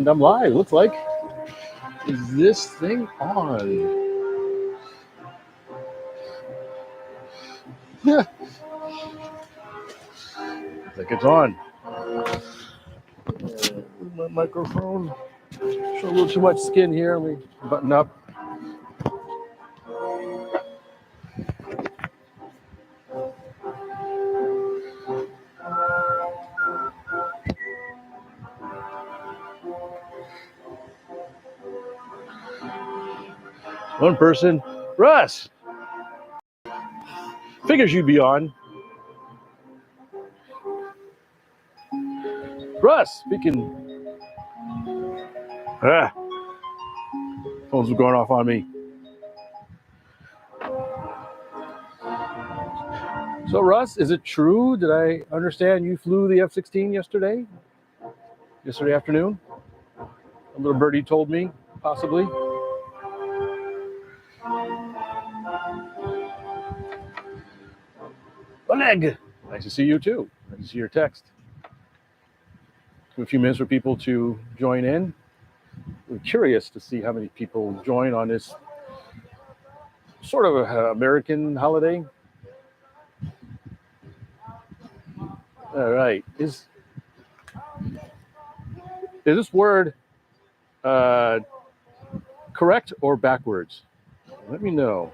And I'm live, looks like. Is this thing on? Yeah. I think it's on. My microphone. Show a little too much skin here. Let me button up. One person. Russ! Figures you'd be on. Russ, speaking. Phones were going off on me. So, Russ, is it true? Did I understand you flew the F-16 yesterday? Yesterday afternoon? A little birdie told me, possibly. Oleg! Nice to see you, too. Nice to see your text. A few minutes for people to join in. I'm curious to see how many people join on this sort of American holiday. All right. Is this word correct or backwards? Let me know.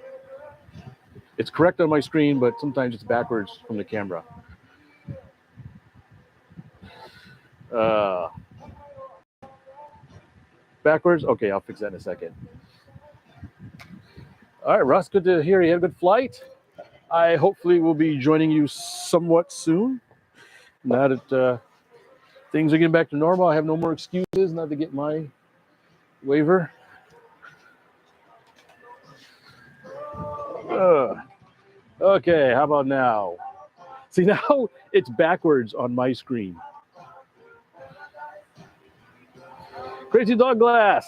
It's correct on my screen, but sometimes it's backwards from the camera. Backwards? Okay, I'll fix that in a second. All right, Russ, good to hear you had a good flight. I hopefully will be joining you somewhat soon. Now that things are getting back to normal, I have no more excuses not to get my waiver. Okay, how about now? See, now it's backwards on my screen. Crazy Dog Glass.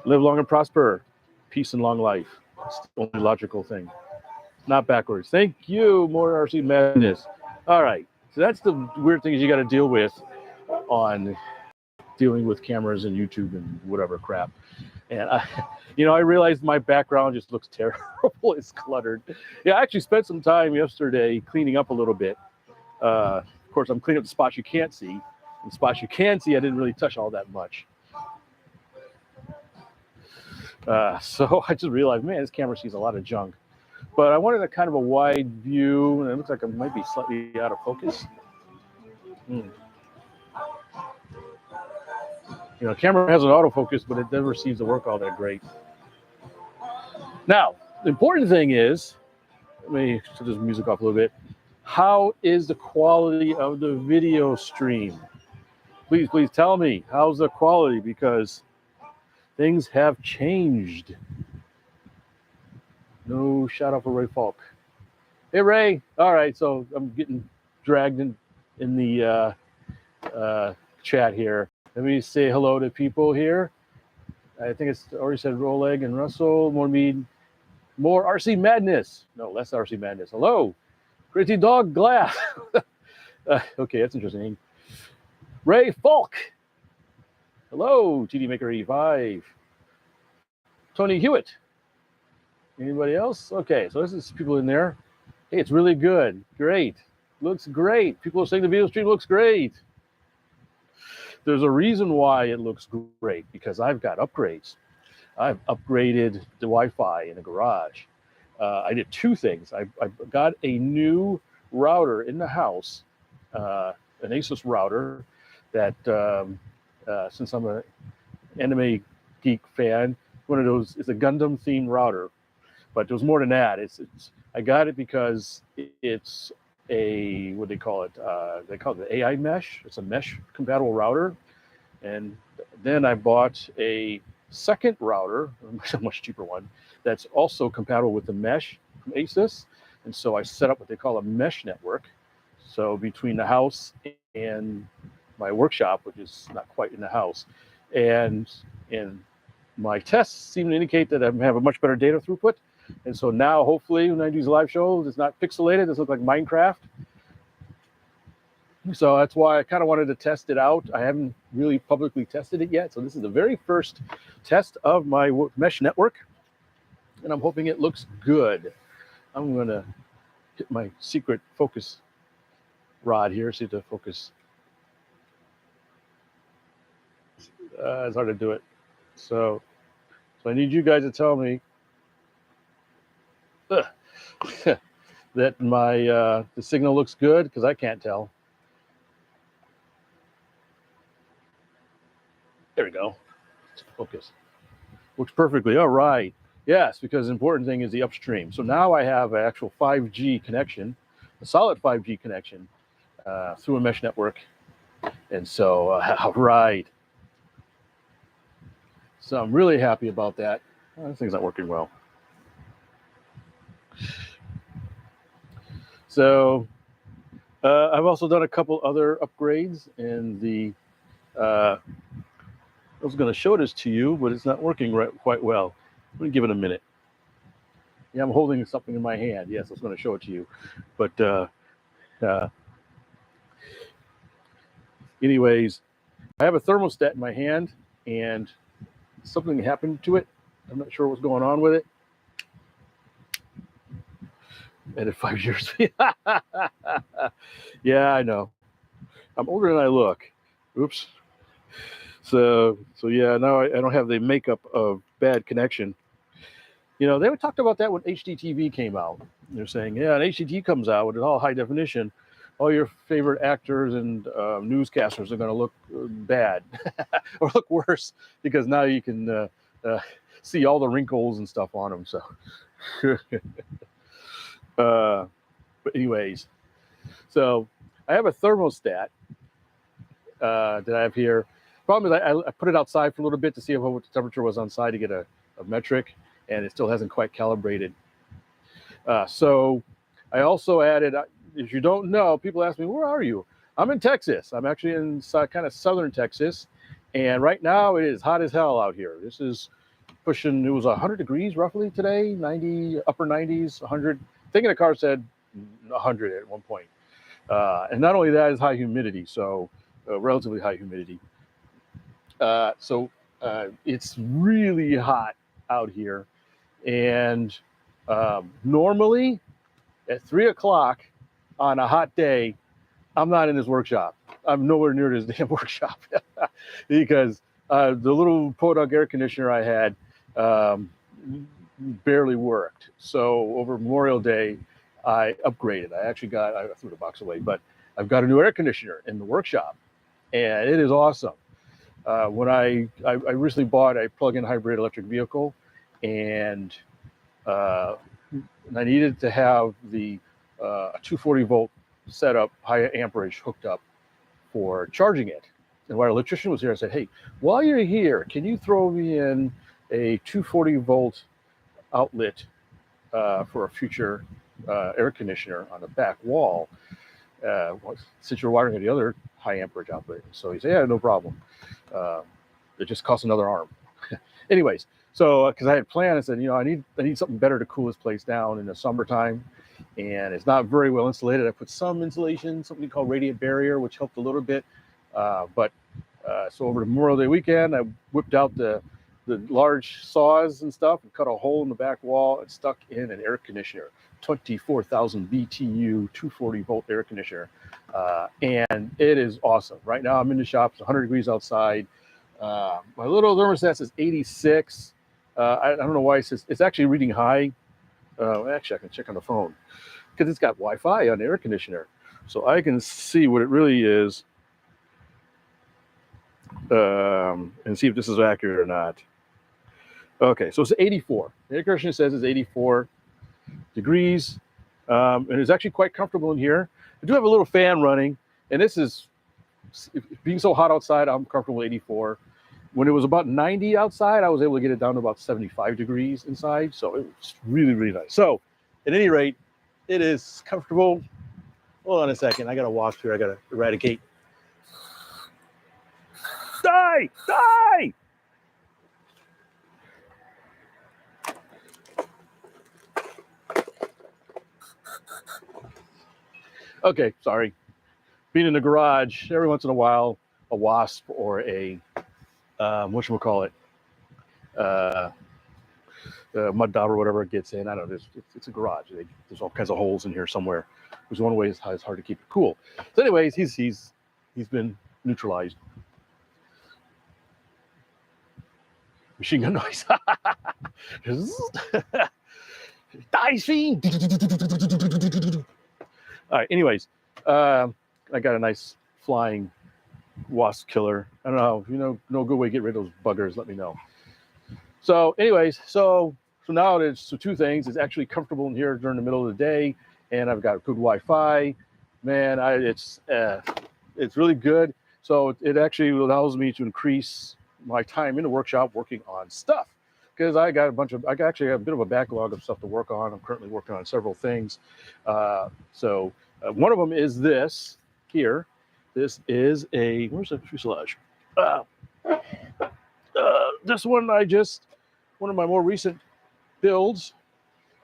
Live long and prosper. Peace and long life. It's the only logical thing. Not backwards. Thank you, more RC Madness. All right. So that's the weird things you got to deal with on dealing with cameras and YouTube and whatever crap. And I realized my background just looks terrible. It's cluttered. Yeah, I actually spent some time yesterday cleaning up a little bit. Of course, I'm cleaning up the spots you can't see. And the spots you can see, I didn't really touch all that much. So I just realized, man, this camera sees a lot of junk. But I wanted a kind of a wide view, and it looks like it might be slightly out of focus. Camera has an autofocus, but it never seems to work all that great. Now, the important thing is, let me turn this music off a little bit. How is the quality of the video stream? Please tell me, how's the quality? Because things have changed. No shout out for Ray Falk. Hey, Ray. All right, so I'm getting dragged in the chat here. Let me say hello to people here. I think it's already said Roleg and Russell. More RC Madness. No, less RC Madness. Hello. Crazy Dog Glass. Okay, that's interesting. Ray Falk. Hello, TD Maker 85. Tony Hewitt. Anybody else? Okay, so this is people in there. Hey, it's really good. Great. Looks great. People are saying the video stream looks great. There's a reason why it looks great, because I've got upgrades. I've upgraded the Wi-Fi in the garage. I did two things. I got a new router in the house, an Asus router that, since I'm an anime geek fan, one of those, it's a Gundam themed router, but there's more than that. I got it because it's a, what they call it? They call it the AI mesh. It's a mesh compatible router. And then I bought a second router, a much cheaper one, that's also compatible with the mesh from Asus. And so I set up what they call a mesh network. So between the house and my workshop, which is not quite in the house, and my tests seem to indicate that I have a much better data throughput. And so now, hopefully, when I do these live shows, it's not pixelated. This looks like Minecraft. So that's why I kind of wanted to test it out. I haven't really publicly tested it yet. So this is the very first test of my mesh network, and I'm hoping it looks good. I'm going to hit my secret focus rod here, see if the focus. It's hard to do it. So I need you guys to tell me that my the signal looks good, because I can't tell. There we go. Focus. Works perfectly. All right. Yes, because the important thing is the upstream. So now I have an actual 5G connection, a solid 5G connection through a mesh network. And so, all right. So I'm really happy about that. Oh, this thing's not working well. So I've also done a couple other upgrades, and I was going to show this to you, but it's not working quite well. Let me give it a minute. Yeah, I'm holding something in my hand. Yes, I was going to show it to you. But anyways, I have a thermostat in my hand, and something happened to it. I'm not sure what's going on with it. And at 5 years. Yeah, I know. I'm older than I look. Oops. So yeah, now I don't have the makeup of bad connection. You know, they talked about that when HDTV came out. They're saying, yeah, when HDTV comes out with all high definition, all your favorite actors and newscasters are going to look bad or look worse, because now you can see all the wrinkles and stuff on them. So, but anyways, so I have a thermostat that I have here. Problem is, I put it outside for a little bit to see what the temperature was outside to get a metric, and it still hasn't quite calibrated. So I also added, if you don't know, people ask me, where are you? I'm in Texas. I'm actually in kind of southern Texas, and right now it is hot as hell out here. This is pushing, it was 100 degrees roughly today, 90, upper 90s, 100. I think the car said 100 at one point. And not only that, is high humidity, so relatively high humidity. So it's really hot out here. And normally at 3 o'clock on a hot day, I'm not in this workshop. I'm nowhere near this damn workshop because the little podunk air conditioner I had barely worked. So over Memorial Day, I upgraded. I threw the box away, but I've got a new air conditioner in the workshop, and it is awesome. When I recently bought a plug-in hybrid electric vehicle, and I needed to have the 240 volt setup, high amperage hooked up for charging it. And while our electrician was here, I said, hey, while you're here, can you throw me in a 240 volt outlet for a future air conditioner on the back wall, since you're wiring the other high amperage outlet? So he said, yeah, no problem. It just costs another arm. Anyways, so because I had planned, I said, you know, I need something better to cool this place down in the summertime, and it's not very well insulated. I put some insulation, something called radiant barrier, which helped a little bit. So over the Memorial Day weekend, I whipped out the large saws and stuff and cut a hole in the back wall and stuck in an air conditioner, 24,000 BTU, 240 volt air conditioner. And it is awesome. Right now I'm in the shop, it's 100 degrees outside. My little thermostat says 86. I don't know why it says, it's actually reading high. Actually, I can check on the phone because it's got Wi-Fi on the air conditioner. So I can see what it really is and see if this is accurate or not. Okay, so it's 84. The air conditioner says it's 84 degrees. And it's actually quite comfortable in here. I do have a little fan running, and this is, being so hot outside, I'm comfortable with 84. When it was about 90 outside, I was able to get it down to about 75 degrees inside. So it was really, really nice. So at any rate, it is comfortable. Hold on a second. I got a wasp here. I got to eradicate. Die! Die! Okay, sorry. being in the garage, every once in a while, a wasp or a whatchamacallit, mud dauber or whatever gets in. I don't know. It's a garage. There's all kinds of holes in here somewhere. Which one way is hard to keep it cool. So, anyways, he's been neutralized. Machine gun noise. Die fiend. All right. Anyways, I got a nice flying wasp killer. I don't know. If you know no good way to get rid of those buggers, let me know. So, anyways, so now there's two things. It's actually comfortable in here during the middle of the day, and I've got good Wi-Fi. Man, it's really good. So it actually allows me to increase my time in the workshop working on stuff, because I actually have a bit of a backlog of stuff to work on. I'm currently working on several things. So one of them is this here. This is where's the fuselage? This one one of my more recent builds.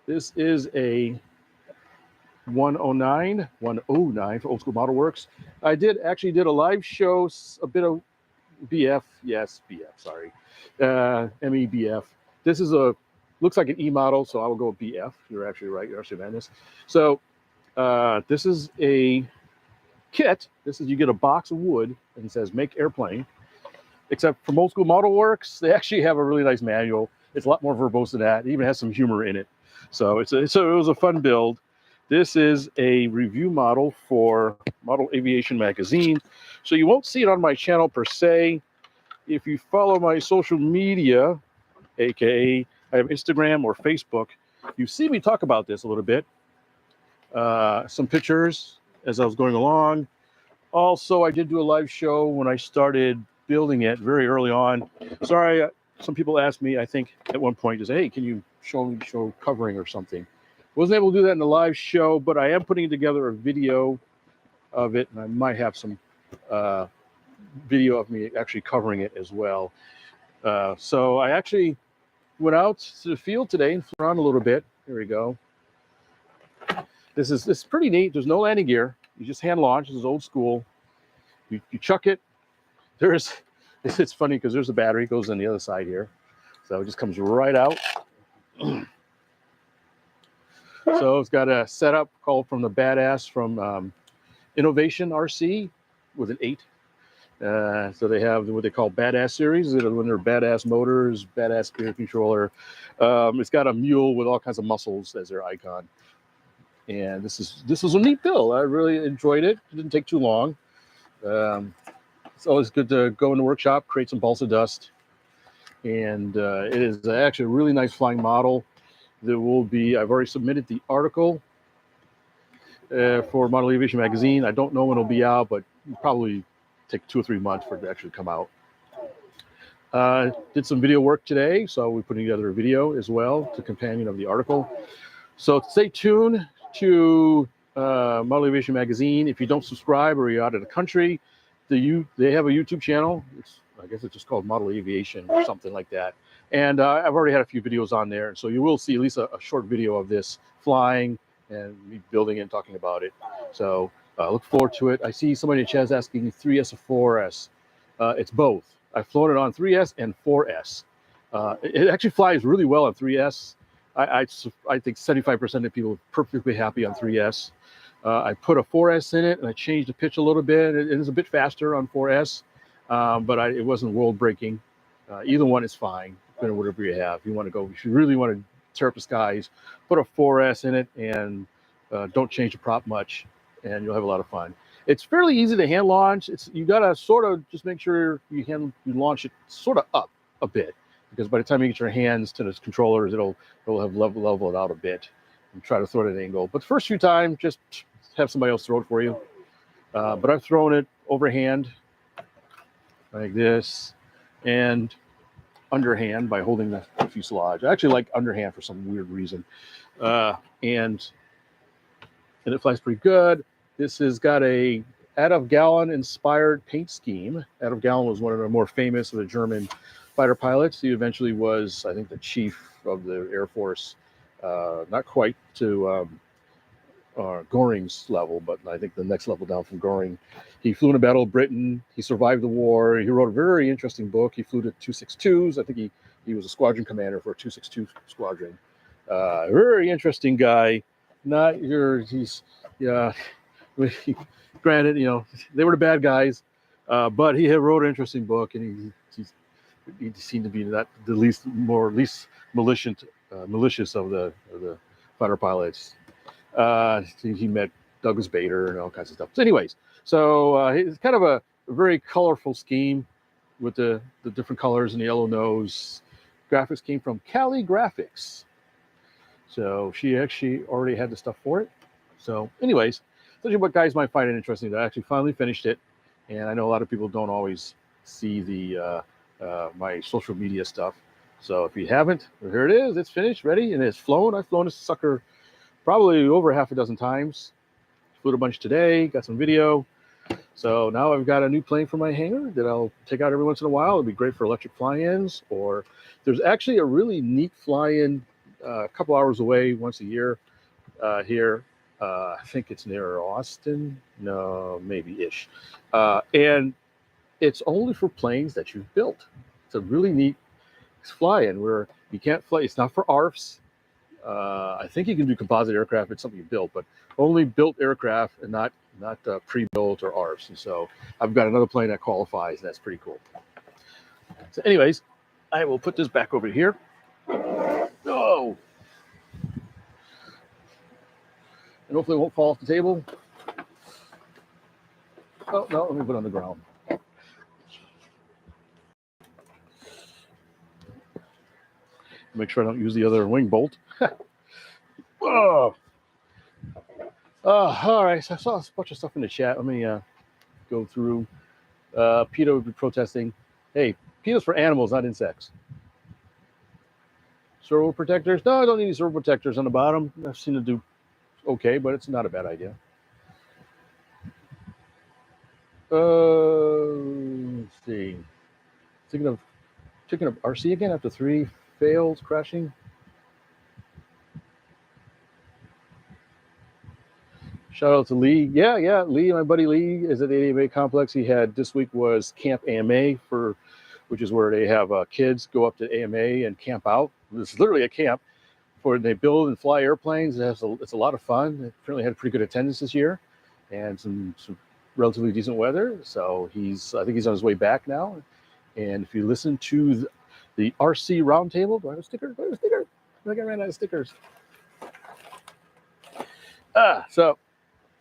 This is a 109 for Old School Model Works. I actually did a live show, a bit of BF, yes, BF, sorry, MEBF. This is looks like an E model, so I will go with BF. You're actually right, you're actually madness. So this is a kit. You get a box of wood and it says make airplane. Except from Old School Model Works, they actually have a really nice manual. It's a lot more verbose than that. It even has some humor in it. So it was a fun build. This is a review model for Model Aviation Magazine. So you won't see it on my channel per se. If you follow my social media, aka I have Instagram or Facebook, you see me talk about this a little bit. Some pictures as I was going along. Also, I did do a live show when I started building it very early on. Sorry, some people asked me, I think at one point, just, hey, can you show covering or something? Wasn't able to do that in the live show, but I am putting together a video of it, and I might have some video of me actually covering it as well. So I actually went out to the field today and flew around a little bit. Here we go. This is pretty neat. There's no landing gear. You just hand launch. This is old school. You chuck it. It's funny because there's a battery. It goes on the other side here. So it just comes right out. So it's got a setup called from the Badass from Innovation RC with an 8. So they have what they call Badass series. When they're Badass motors, Badass spirit controller. It's got a mule with all kinds of muscles as their icon. And this is a neat build. I really enjoyed it. It didn't take too long. It's always good to go in the workshop, create some balsa dust. And it is actually a really nice flying model. I've already submitted the article for Model Aviation Magazine. I don't know when it'll be out, but it'll probably take 2 or 3 months for it to actually come out. Did some video work today, so we're putting together a video as well to companion of the article. So stay tuned to Model Aviation Magazine. If you don't subscribe or you're out of the country, they have a YouTube channel. I guess it's just called Model Aviation or something like that. And I've already had a few videos on there. So you will see at least a short video of this flying and me building it and talking about it. So look forward to it. I see somebody in the chat is asking 3S or 4S. It's both. I've flown it on 3S and 4S. It actually flies really well on 3S. I think 75% of people are perfectly happy on 3S. I put a 4S in it and I changed the pitch a little bit. It is a bit faster on 4S, but it wasn't world breaking. Either one is fine, depending on whatever you have. If you really want to tear up the skies, put a 4S in it and don't change the prop much, and you'll have a lot of fun. It's fairly easy to hand launch. You gotta sort of just make sure you launch it sort of up a bit, because by the time you get your hands to the controllers, it'll have leveled out a bit and try to throw it at an angle. But the first few times, just have somebody else throw it for you. But I've thrown it overhand like this and underhand by holding the fuselage. I actually like underhand for some weird reason. And it flies pretty good. This has got a Adolf Galland inspired paint scheme. Adolf Galland was one of the more famous of the German fighter pilots. He eventually was, I think, the chief of the Air Force, not quite to Goring's level, but I think the next level down from Goring. He flew in a battle of Britain. He survived the war. He wrote a very interesting book. He flew to 262s. I think he was a squadron commander for a 262 squadron. Very interesting guy. Not your, he's, yeah, granted, you know, they were the bad guys, but he had wrote an interesting book, and he seemed to be not the least malicious of the fighter pilots. He met Douglas Bader and all kinds of stuff. So anyways, it's kind of a very colorful scheme with the different colors and the yellow nose. Graphics came from Cali Graphics. So she actually already had the stuff for it. So anyways, such what guys might find it interesting. I actually finally finished it. And I know a lot of people don't always see the my social media stuff. So if you haven't, here it is. It's finished, ready, and it's flown. I've flown this sucker probably over half a dozen times. Flew a bunch today, got some video. So now I've got a new plane for my hangar that I'll take out every once in a while. It'll be great for electric fly-ins, or there's actually a really neat fly-in a couple hours away once a year here. I think it's near Austin. No, maybe-ish. And it's only for planes that you've built. It's a really neat fly-in where you can't fly. It's not for ARFs. I think you can do composite aircraft. It's something you built, but only built aircraft and not pre-built or ARFs. And so I've got another plane that qualifies. And that's pretty cool. So anyways, I will put this back over here. Oh! And hopefully it won't fall off the table. Oh, no, let me put it on the ground. Make sure I don't use the other wing bolt. Oh. All right, so I saw a bunch of stuff in the chat. Let me go through. PETA would be protesting. Hey, PETA's for animals, not insects. Servo protectors? No, I don't need any servo protectors on the bottom. I've seen it do okay, but it's not a bad idea. Let's see. Thinking of RC again after 3 fails, crashing. Shout out to Lee. Yeah, Lee, my buddy Lee is at the AMA complex. He had this week was Camp AMA which is where they have kids go up to AMA and camp out. It's literally a camp for they build and fly airplanes. It's a lot of fun. It apparently had pretty good attendance this year, and some relatively decent weather. So I think he's on his way back now. And if you listen to the RC Roundtable, do I have a sticker? I think I ran out of stickers. So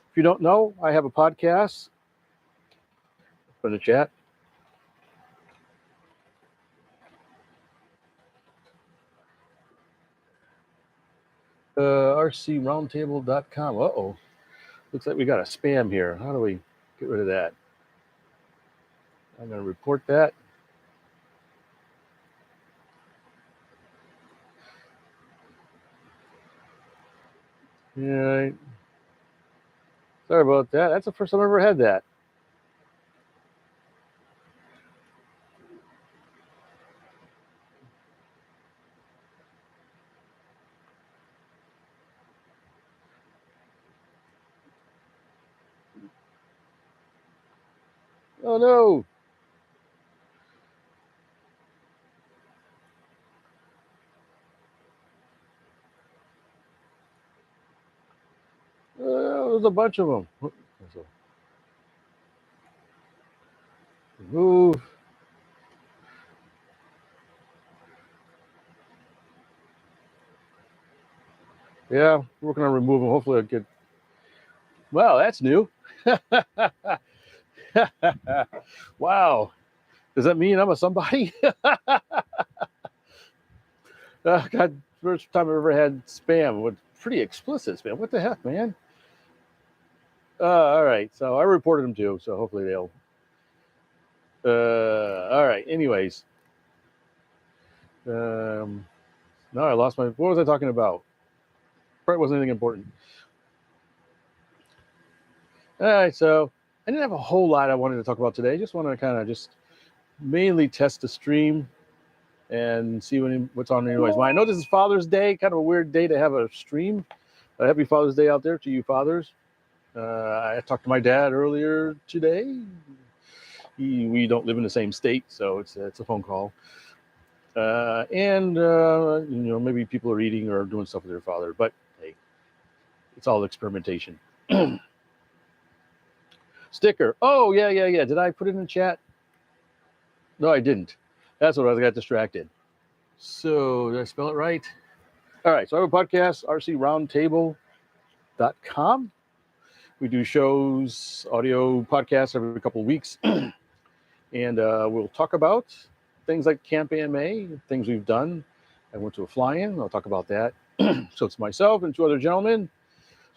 if you don't know, I have a podcast. Put in the chat. RCroundtable.com. Uh-oh. Looks like we got a spam here. How do we get rid of that? I'm going to report that. All right. Sorry about that. That's the first time I've ever had that. Oh, no. There's a bunch of them. Move. Yeah, working on removing. Hopefully I'll get... Wow, that's new. Wow. Does that mean I'm a somebody? God, first time I've ever had spam with pretty explicit spam. What the heck, man? All right, so I reported them too, so hopefully they'll... all right, anyways. No, I lost my... What was I talking about? Probably wasn't anything important. All right, so I didn't have a whole lot I wanted to talk about today. Just wanted to kind of just mainly test the stream and see what's on anybody's mind. I know this is Father's Day, kind of a weird day to have a stream, Happy Father's Day out there to you fathers. I talked to my dad earlier today. We don't live in the same state, so it's a phone call. Maybe people are eating or doing stuff with their father, but hey, it's all experimentation. Sticker. Oh, yeah. Did I put it in the chat? No, I didn't. That's what I got distracted. So did I spell it right? All right. So I have a podcast, rcroundtable.com. We do shows, audio podcasts every couple of weeks. And we'll talk about things like Camp AMA, things we've done. I went to a fly-in. I'll talk about that. So it's myself and two other gentlemen.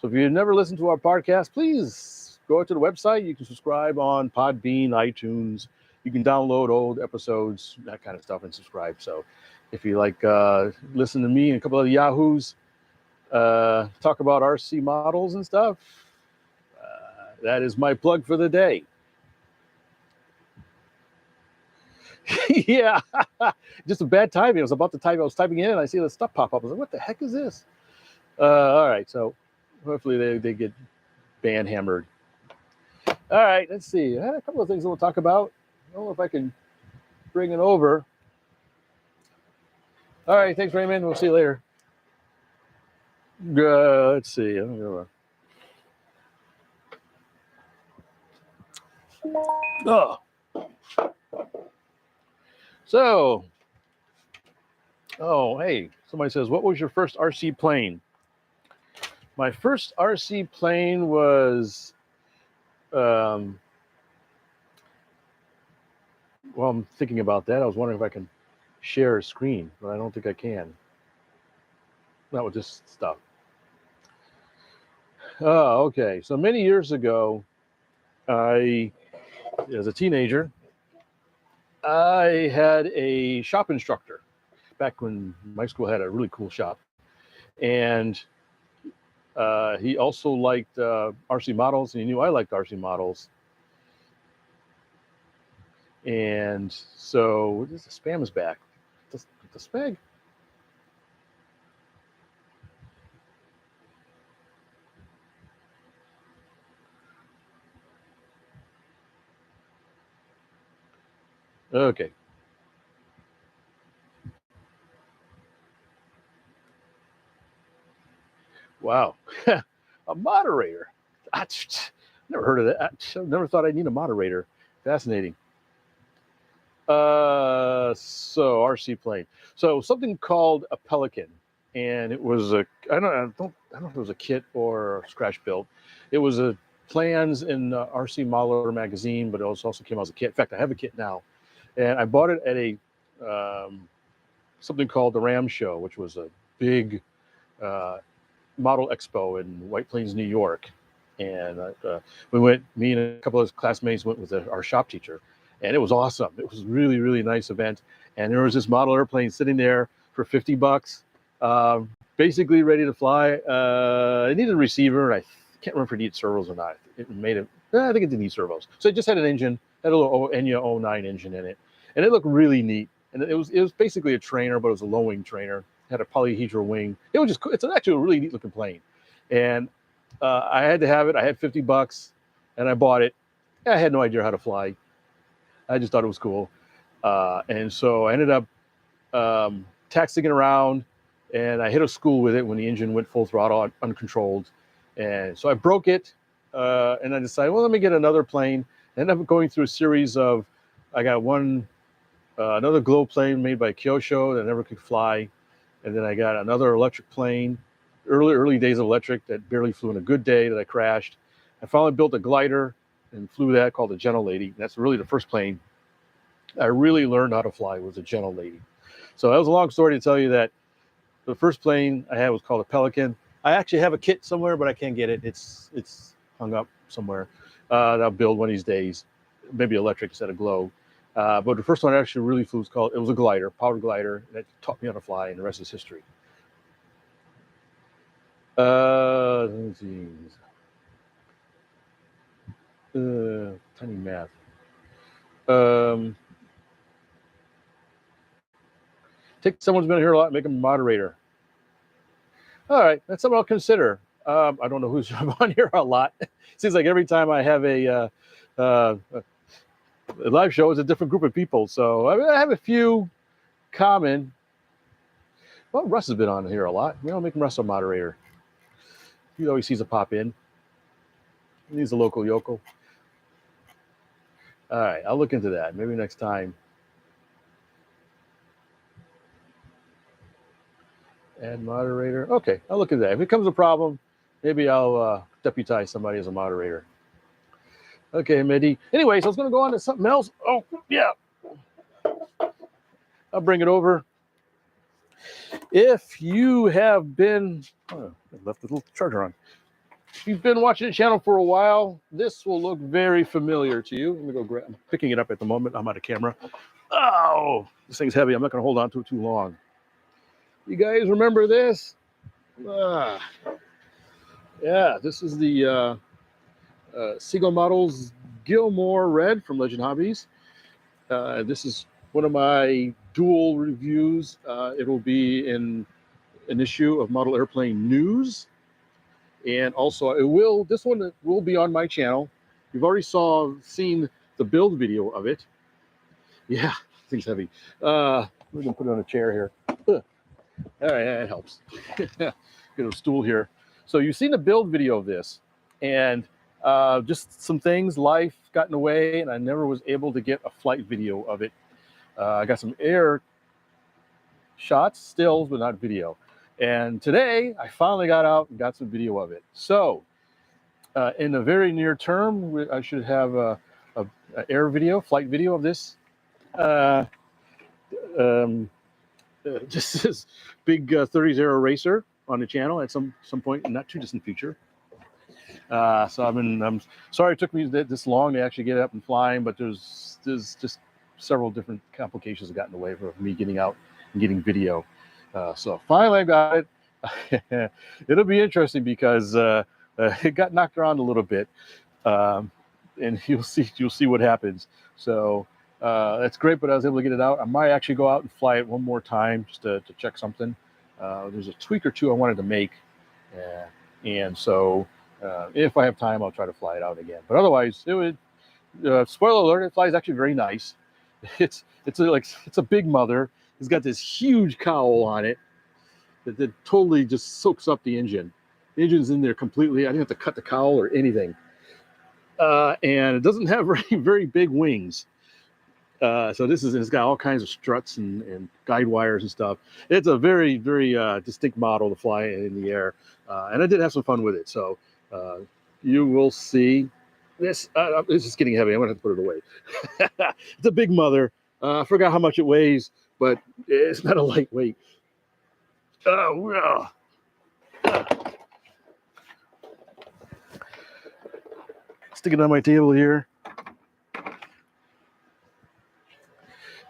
So if you've never listened to our podcast, please go to the website. You can subscribe on Podbean, iTunes. You can download old episodes, that kind of stuff, and subscribe. So if you like listen to me and a couple of yahoos talk about RC models and stuff, that is my plug for the day. Yeah, just a bad timing. I was about to type. I was typing in, and I see the stuff pop up. I was like, "What the heck is this?" All right, so hopefully they get band hammered. All right, let's see. I had a couple of things we'll talk about. I don't know if I can bring it over. All right, thanks, Raymond. We'll see you later. Let's see. I don't know. Oh. So, hey, somebody says, what was your first RC plane? My first RC plane was, well, I'm thinking about that. I was wondering if I can share a screen, but I don't think I can. Not with this stuff. Oh, okay. So many years ago, as a teenager, I had a shop instructor back when my school had a really cool shop. And he also liked RC models, and he knew I liked RC models. And so the spam is back. The spag. Okay. Wow. A moderator. I never heard of that. I never thought I'd need a moderator. Fascinating. So RC plane. So something called a Pelican, and it was I don't know if it was a kit or scratch built. It was a plans in RC Modeler magazine, but it also came out as a kit. In fact, I have a kit now, and I bought it at a something called the Ram Show, which was a big model expo in White Plains, New York. And we went. Me and a couple of classmates went with our shop teacher. And it was awesome. It was a really, really nice event. And there was this model airplane sitting there for $50, basically ready to fly. It needed a receiver. I can't remember if it needed servos or not. It made it. I think it did need servos. So it just had an engine, had a little Enya 09 engine in it, and it looked really neat. And it was basically a trainer, but it was a low wing trainer. It had a polyhedral wing. It was just. It's actually a really neat looking plane. And I had to have it. I had $50, and I bought it. I had no idea how to fly. I just thought it was cool. And so I ended up taxiing it around, and I hit a school with it when the engine went full throttle, uncontrolled. And so I broke it, and I decided, well, let me get another plane. I ended up going through a series of, I got another glow plane made by Kyosho that never could fly. And then I got another electric plane, early days of electric that barely flew on a good day that I crashed. I finally built a glider and flew that called the Gentle Lady. That's really the first plane I really learned how to fly was a Gentle Lady. So that was a long story to tell you that the first plane I had was called a Pelican. I actually have a kit somewhere, but I can't get it. It's hung up somewhere. I'll build one of these days, maybe electric instead of glow. But the first one I actually really flew it was a glider, powered glider, that taught me how to fly, and the rest is history. Tiny math. Take someone's been here a lot, make them a moderator. All right, that's something I'll consider. I don't know who's on here a lot. Seems like every time I have a live show, it's a different group of people. So I have a few common. Well, Russ has been on here a lot. You know, make him Russ a moderator. He always sees a pop in. He's a local yokel. All right, I'll look into that. Maybe next time. Add moderator. Okay, I'll look at that. If it becomes a problem, maybe I'll deputize somebody as a moderator. Okay, Mehdi. Anyways, I was going to go on to something else. Oh, yeah. I'll bring it over. If you have been, oh, I left the little charger on. If you've been watching the channel for a while, this will look very familiar to you. Let me go grab. I'm picking it up at the moment. I'm out of camera. Oh, this thing's heavy. I'm not going to hold on to it too long. You guys remember this? Yeah, this is the Seagull Models Gilmore Red from Legend Hobbies. This is one of my dual reviews. It'll be in an issue of Model Airplane News. And also this one will be on my channel. You've already seen the build video of it. Yeah, thing's heavy. We're gonna put it on a chair here. All right, that helps. Get a stool here. So you've seen the build video of this, and just some things, life got in the way, and I never was able to get a flight video of it. I got some air shots, stills, but not video. And today, I finally got out and got some video of it. So in the very near term, I should have a air video, flight video of this. Just this big 30s era racer on the channel at some point in not too distant future. So I'm sorry it took me this long to actually get up and flying, but there's just several different complications that got in the way of me getting out and getting video. So finally I got it. It'll be interesting because it got knocked around a little bit, and you'll see what happens. So that's great, but I was able to get it out. I might actually go out and fly it one more time just to check something. There's a tweak or two I wanted to make, and so if I have time, I'll try to fly it out again. But otherwise, it would. Spoiler alert: it flies actually very nice. It's a big mother. It's got this huge cowl on it that totally just soaks up the engine. The engine's in there completely. I didn't have to cut the cowl or anything. And it doesn't have very big wings. So it's got all kinds of struts and guide wires and stuff. It's a very, very distinct model to fly in the air. And I did have some fun with it. So you will see this. This is getting heavy. I'm going to have to put it away. It's a big mother. I forgot how much it weighs, but it's not a lightweight. Oh, stick it on my table here.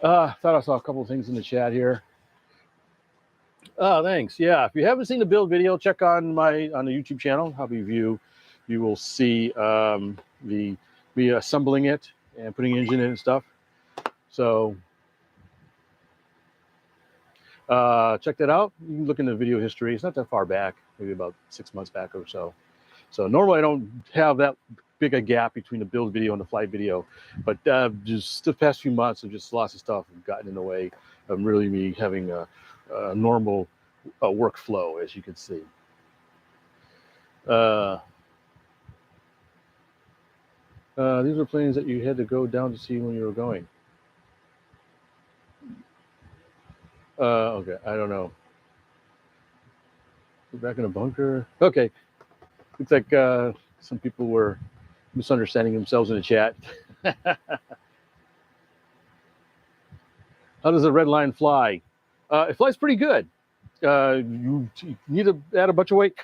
Thought I saw a couple of things in the chat here. Oh, thanks. Yeah, if you haven't seen the build video, check on the YouTube channel, HobbyView. You will see me assembling it and putting engine in and stuff. So check that out. You can look in the video history. It's not that far back, maybe about 6 months back or so. So normally I don't have that big a gap between the build video and the flight video, but just the past few months of just lots of stuff have gotten in the way of really me having a normal workflow, as you can see. These are planes that you had to go down to see when you were going. Okay, I don't know. We're back in a bunker. Okay, looks like some people were misunderstanding themselves in the chat. How does a red line fly? It flies pretty good. You need to add a bunch of weight,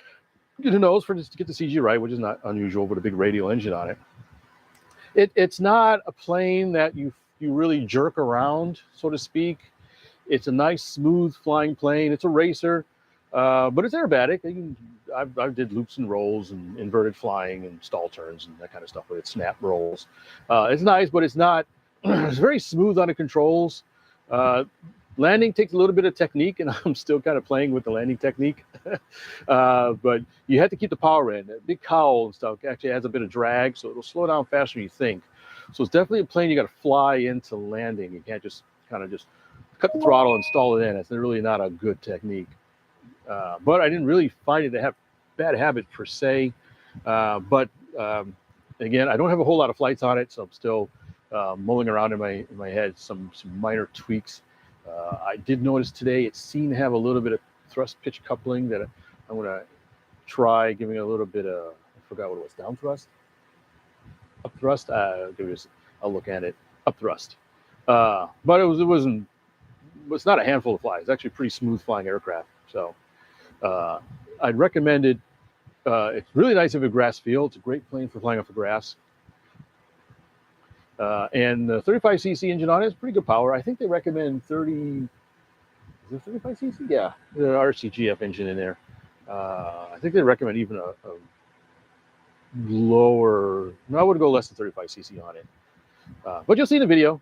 who knows, to get the CG right, which is not unusual, but a big radial engine on it. It's not a plane that you really jerk around, so to speak. It's a nice, smooth flying plane. It's a racer, but it's aerobatic. I did loops and rolls and inverted flying and stall turns and that kind of stuff with it, snap rolls. It's nice, but it's not. It's very smooth on the controls. Landing takes a little bit of technique, and I'm still kind of playing with the landing technique. But you have to keep the power in. Big cowl and stuff actually adds a bit of drag, so it'll slow down faster than you think. So it's definitely a plane you got to fly into landing. You can't just kind of just cut the throttle and stall it in. It's really not a good technique. But I didn't really find it to have bad habit per se. But again, I don't have a whole lot of flights on it, so I'm still mulling around in my head some minor tweaks. I did notice today it seemed to have a little bit of thrust pitch coupling that I'm going to try giving a little bit of, I forgot what it was, down thrust? Up thrust? I'll look at it. Up thrust. But it's not a handful to fly. It's actually a pretty smooth flying aircraft. So I'd recommend it. It's really nice if a grass field. It's a great plane for flying off the grass. And the 35cc engine on it is pretty good power. I think they recommend 30. Is it 35cc? Yeah, the RCGF engine in there. I think they recommend even a lower. No, I would go less than 35cc on it. But you'll see in the video.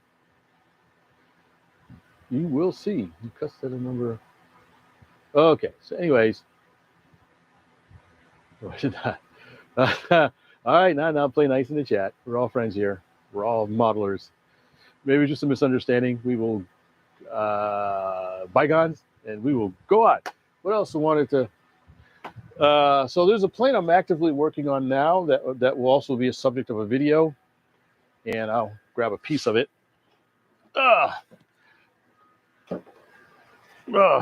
You will see. You cussed at a number. Okay. So, anyways. All right, now play nice in the chat. We're all friends here. We're all modelers. Maybe just a misunderstanding. We will bygones, and we will go on. What else I wanted to? So there's a plane I'm actively working on now that will also be a subject of a video, and I'll grab a piece of it.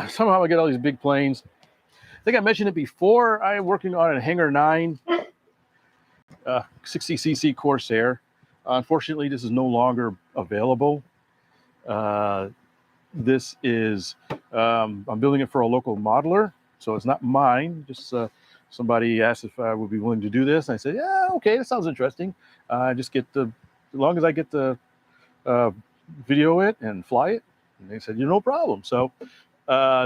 Somehow I get all these big planes. I think I mentioned it before. I'm working on a Hangar 9 60cc Corsair. Unfortunately, this is no longer available. This is, I'm building it for a local modeler, so it's not mine. Just somebody asked if I would be willing to do this. And I said, yeah, okay, that sounds interesting. Just get as long as I get the video it and fly it. And they said, no problem. So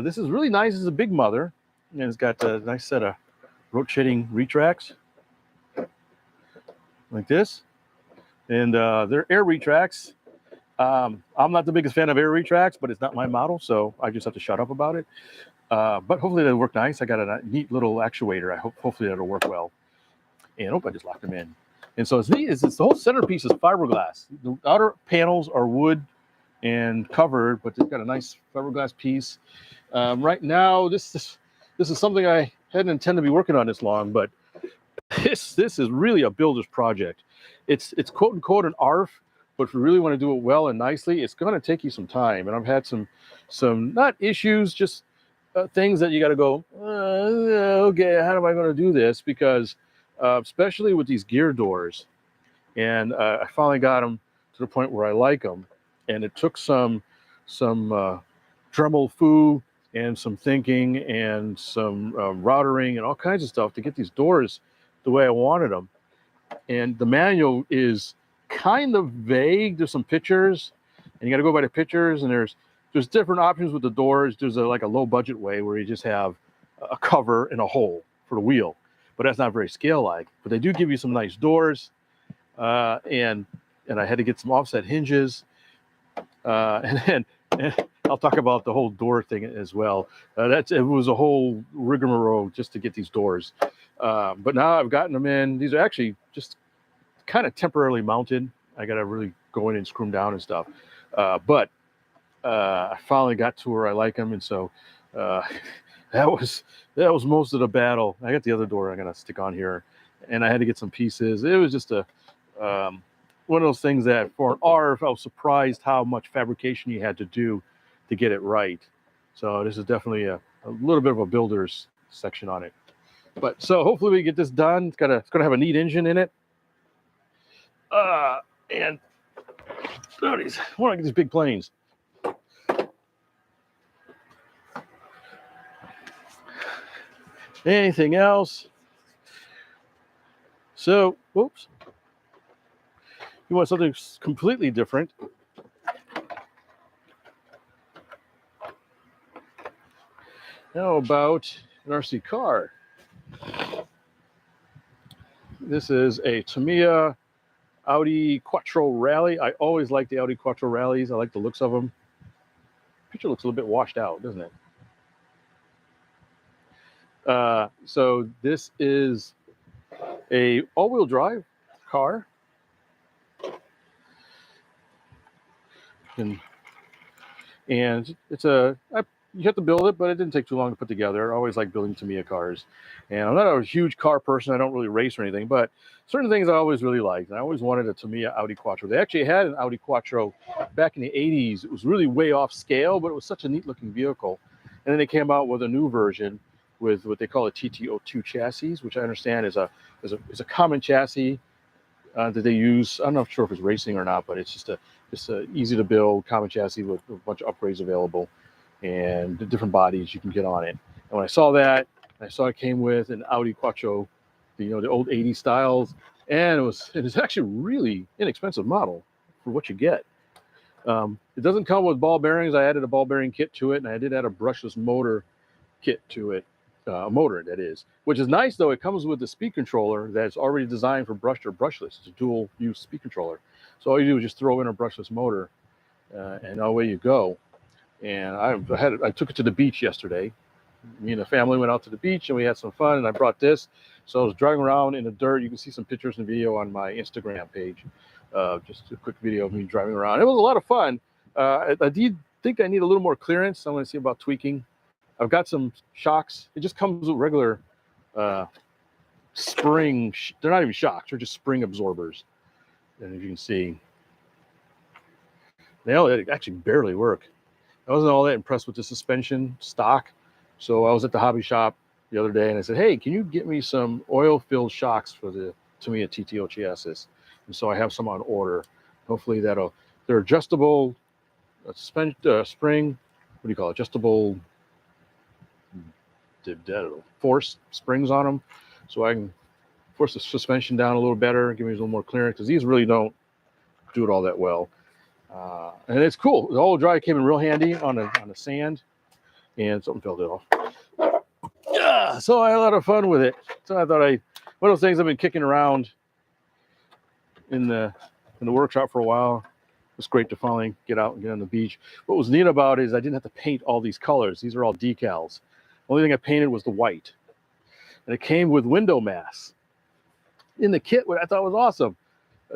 this is really nice. It's a big mother, and it's got a nice set of rotating retracts like this. And they're air retracts. I'm not the biggest fan of air retracts, but it's not my model, so I just have to shut up about it. But hopefully they'll work nice. I got a neat little actuator. Hopefully that'll work well. And I just locked them in. And so it's neat. It's the whole centerpiece is fiberglass. The outer panels are wood and covered, but they've got a nice fiberglass piece. Right now, this is something I hadn't intended to be working on this long, but this is really a builder's project. It's quote unquote an ARF, but if you really want to do it well and nicely, it's going to take you some time. And I've had some not issues, just things that you got to go, okay, how am I going to do this? Because especially with these gear doors, and I finally got them to the point where I like them. And it took some Dremel foo and some thinking and some routering and all kinds of stuff to get these doors the way I wanted them. And the manual is kind of vague. There's some pictures, and you got to go by the pictures. And there's different options with the doors. There's like a low budget way where you just have a cover and a hole for the wheel, but that's not very scale-like. But they do give you some nice doors, and I had to get some offset hinges, and I'll talk about the whole door thing as well. It was a whole rigmarole just to get these doors. But now I've gotten them in. These are actually just kind of temporarily mounted. I got to really go in and screw them down and stuff. But I finally got to where I like them. And so that was most of the battle. I got the other door I'm going to stick on here, and I had to get some pieces. It was just one of those things that for an ARF, I was surprised how much fabrication you had to do to get it right. So this is definitely a little bit of a builder's section on it. But so hopefully we get this done. It's gonna have a neat engine in it. And I want to get these big planes. Anything else? So, whoops. You want something completely different. How about an RC car? This is a Tamiya Audi Quattro Rally. I always like the Audi Quattro Rallies. I like the looks of them. picture looks a little bit washed out, doesn't it? So this is a all-wheel drive car. And it's you have to build it, but it didn't take too long to put together. I always like building Tamiya cars. And I'm not a huge car person. I don't really race or anything, but certain things I always really liked. And I always wanted a Tamiya Audi Quattro. They actually had an Audi Quattro back in the 80s. It was really way off scale, but it was such a neat looking vehicle. And then they came out with a new version with what they call a TT02 chassis, which I understand is a common chassis that they use. I'm not sure if it's racing or not, but it's just a easy to build common chassis with a bunch of upgrades available and the different bodies you can get on it. And when I saw that, I saw it came with an Audi Quattro, the old 80s styles, and it was actually a really inexpensive model for what you get. It doesn't come with ball bearings. I added a ball bearing kit to it, and I did add a brushless motor kit to it. A motor, that is, which is nice though. It comes with the speed controller that's already designed for brushed or brushless. It's a dual use speed controller. So all you do is just throw in a brushless motor and away you go. And I took it to the beach yesterday. Me and the family went out to the beach and we had some fun, and I brought this. So I was driving around in the dirt. You can see some pictures and video on my Instagram page. Just a quick video of me driving around. It was a lot of fun. I did think I need a little more clearance. I'm going to see about tweaking. I've got some shocks. It just comes with regular spring. They're not even shocks. They're just spring absorbers. And as you can see, they actually barely work. I wasn't all that impressed with the suspension stock. So I was at the hobby shop the other day and I said, hey, can you get me some oil-filled shocks for the Tamiya TTO chassis? And so I have some on order. Hopefully they're adjustable spring, what do you call it? Adjustable force springs on them, so I can force the suspension down a little better, give me a little more clearance, because these really don't do it all that well. And it's cool. The all dry came in real handy on the sand, and something fell off. Yeah, so I had a lot of fun with it. So I thought one of those things I've been kicking around in the workshop for a while. It's great to finally get out and get on the beach. What was neat about it is I didn't have to paint all these colors. These are all decals. The only thing I painted was the white. And it came with window masks in the kit, which I thought was awesome.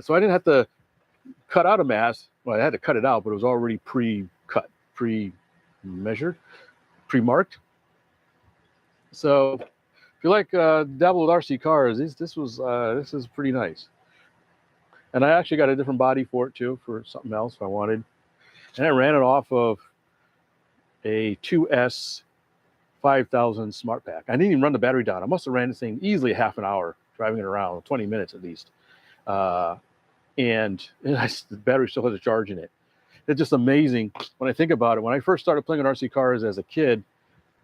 So I didn't have to cut out a mask. Well, I had to cut it out, but it was already pre-cut, pre-measured, pre-marked. So if you like dabble with RC cars, this is pretty nice. And I actually got a different body for it too, for something else if I wanted. And I ran it off of a 2S 5000 smart pack. I didn't even run the battery down. I must have ran this thing easily half an hour driving it around, 20 minutes at least. And the battery still has a charge in it. It's just amazing when I think about it. When I first started playing with RC cars as a kid,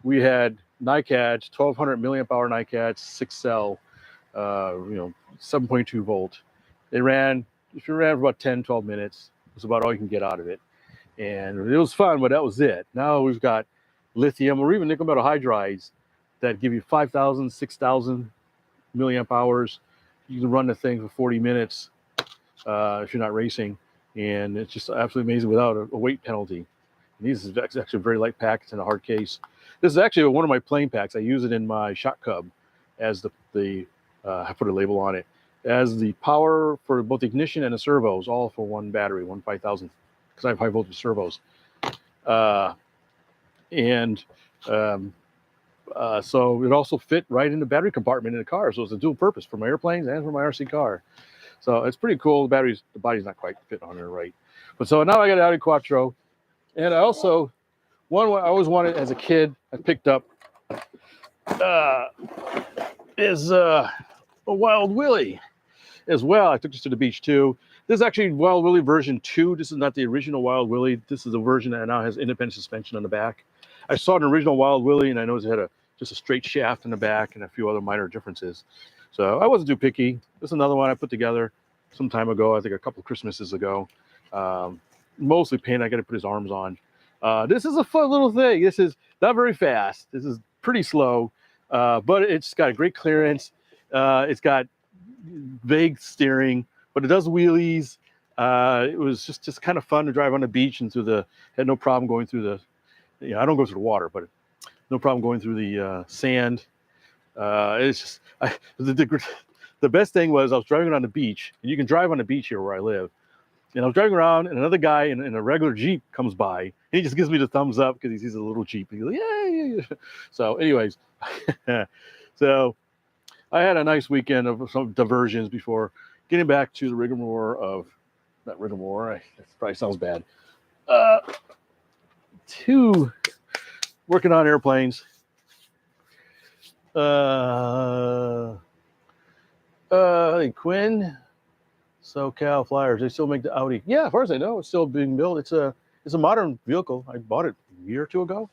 we had NiCads, 1200 milliamp hour NiCads, 6-cell, 7.2 volt. If you ran for about 10, 12 minutes, it was about all you can get out of it. And it was fun, but that was it. Now we've got lithium or even nickel metal hydrides that give you 5,000, 6,000 milliamp hours. You can run the thing for 40 minutes if you're not racing. And it's just absolutely amazing without a weight penalty. And these is actually a very light pack. It's in a hard case. This is actually one of my plane packs. I use it in my Shot Cub as I put a label on it, as the power for both the ignition and the servos, all for one battery, one 5,000, because I have high voltage servos. So it also fit right in the battery compartment in the car. So it's a dual purpose for my airplanes and for my RC car. So it's pretty cool. The body's not quite fit on there right. But so now I got an Audi Quattro. And I also, one I always wanted as a kid, I picked up is a Wild Willie as well. I took this to the beach too. This is actually Wild Willie version 2. This is not the original Wild Willie. This is a version that now has independent suspension on the back. I saw an original Wild Willie and I noticed it had just a straight shaft in the back and a few other minor differences. So I wasn't too picky. This is another one I put together some time ago, I think a couple of Christmases ago. Mostly paint. I got to put his arms on. This is a fun little thing. This is not very fast. This is pretty slow, but it's got a great clearance. It's got vague steering, but it does wheelies. It was just kind of fun to drive on the beach and had no problem going through I don't go through the water, but no problem going through the sand. It's just the best thing was I was driving on the beach, and you can drive on the beach here where I live. And I was driving around, and another guy in a regular Jeep comes by, and he just gives me the thumbs up because he sees a little Jeep. He goes, "Yay!" So, anyways, so I had a nice weekend of some diversions before getting back to the rigmarole of not rigmarole. That probably sounds bad. To working on airplanes. Quinn, SoCal Flyers. They still make the Audi. Yeah, as far as I know, it's still being built. It's a modern vehicle. I bought it a year or two ago.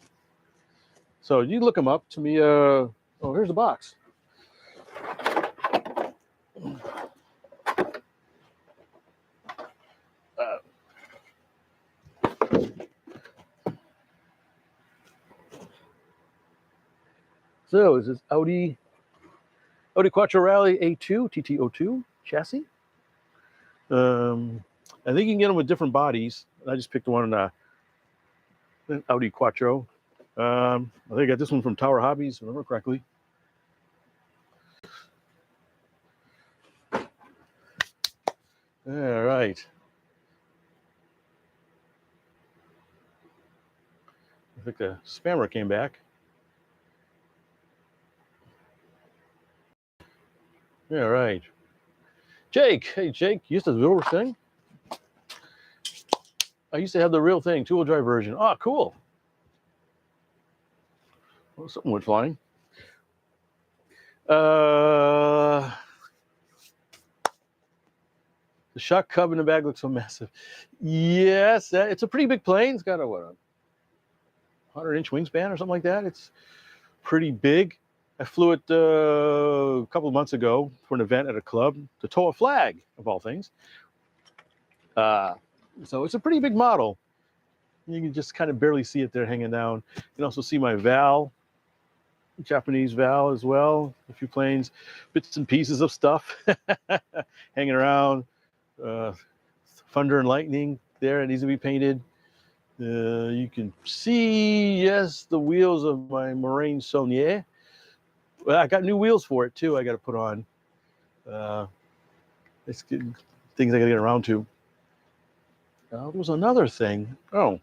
So you look them up to me. Oh, here's the box. So is this Audi Quattro Rally A2 TT02 chassis? I think you can get them with different bodies. I just picked one an Audi Quattro. I think I got this one from Tower Hobbies, if I remember correctly. All right. I think the spammer came back. All right. Jake. Hey, Jake. You used to have the real thing? I used to have the real thing, two-wheel drive version. Oh, cool. Well, something went flying. The shock cub in the back looks so massive. Yes, it's a pretty big plane. It's got a 100-inch wingspan or something like that. It's pretty big. I flew it a couple of months ago for an event at a club to tow a flag, of all things. So it's a pretty big model. You can just kind of barely see it there hanging down. You can also see my Val, Japanese Val as well. A few planes, bits and pieces of stuff hanging around. Thunder and lightning there. It needs to be painted. You can see, yes, the wheels of my Moraine Saulnier. Well, I got new wheels for it too. I got to put on. It's things I got to get around to. There was another thing. Oh.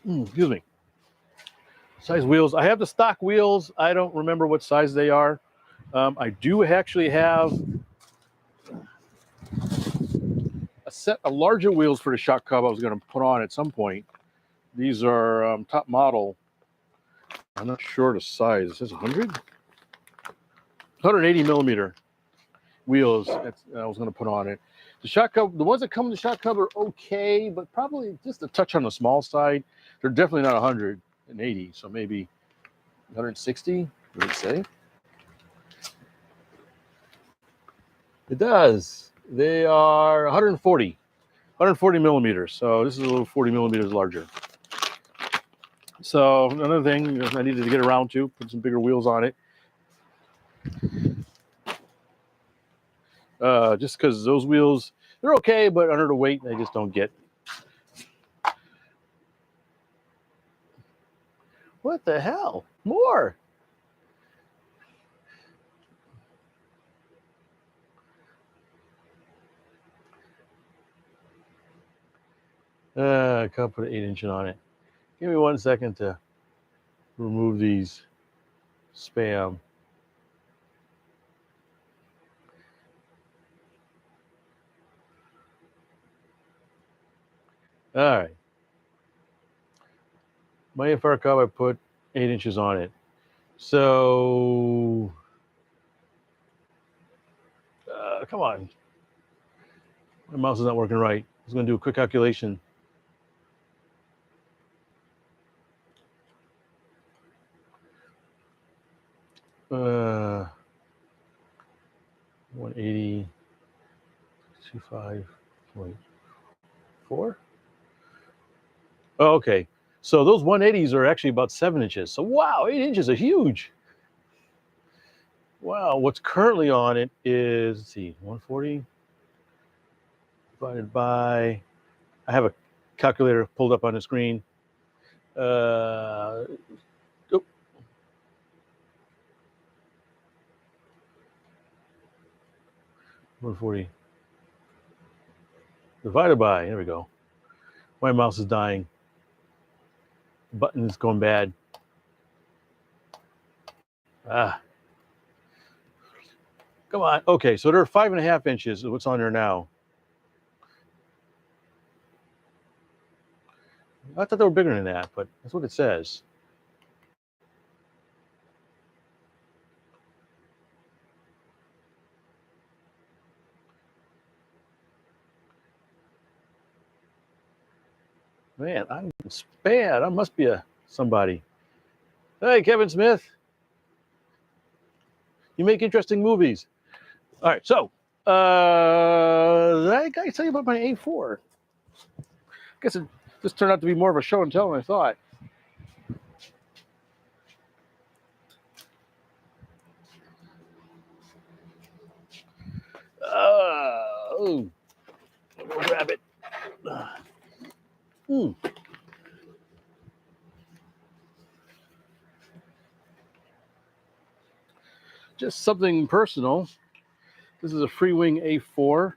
Excuse me. Size wheels. I have the stock wheels. I don't remember what size they are. I do actually have a set of larger wheels for the shock cub I was going to put on at some point. These are top model. I'm not sure the size. It says 100? 180 millimeter wheels that I was going to put on it. The shock cub, the ones that come in the shock cub are okay, but probably just a touch on the small side. They're definitely not 180, so maybe 160, would it say? It does. They are 140 millimeters. So this is a little 40 millimeters larger. So another thing I needed to get around to, put some bigger wheels on it. Just because those wheels, they're okay, but under the weight, they just don't get. What the hell? More. I can't put an 8-inch on it. Give me 1 second to remove these spam. All right. My A-4 Cub, I put 8 inches on it. So, come on. My mouse is not working right. I was going to do a quick calculation. Uh, 180, 25.4. Oh, okay. So those 180s are actually about 7 inches. So wow, 8 inches are huge. Wow, what's currently on it is, let's see, 140, divided by, I have a calculator pulled up on the screen. Oh, 140 divided by, there we go. My mouse is dying. The button is going bad. Come on. Okay, so they're 5.5 inches is what's on there now. I thought they were bigger than that, but that's what it says. Man, I'm bad. I must be somebody. Hey, Kevin Smith. You make interesting movies. All right, so I got to tell you about my A4. I guess it just turned out to be more of a show and tell than I thought. Oh, I'll go grab it. Just something personal. This is a Freewing A-4.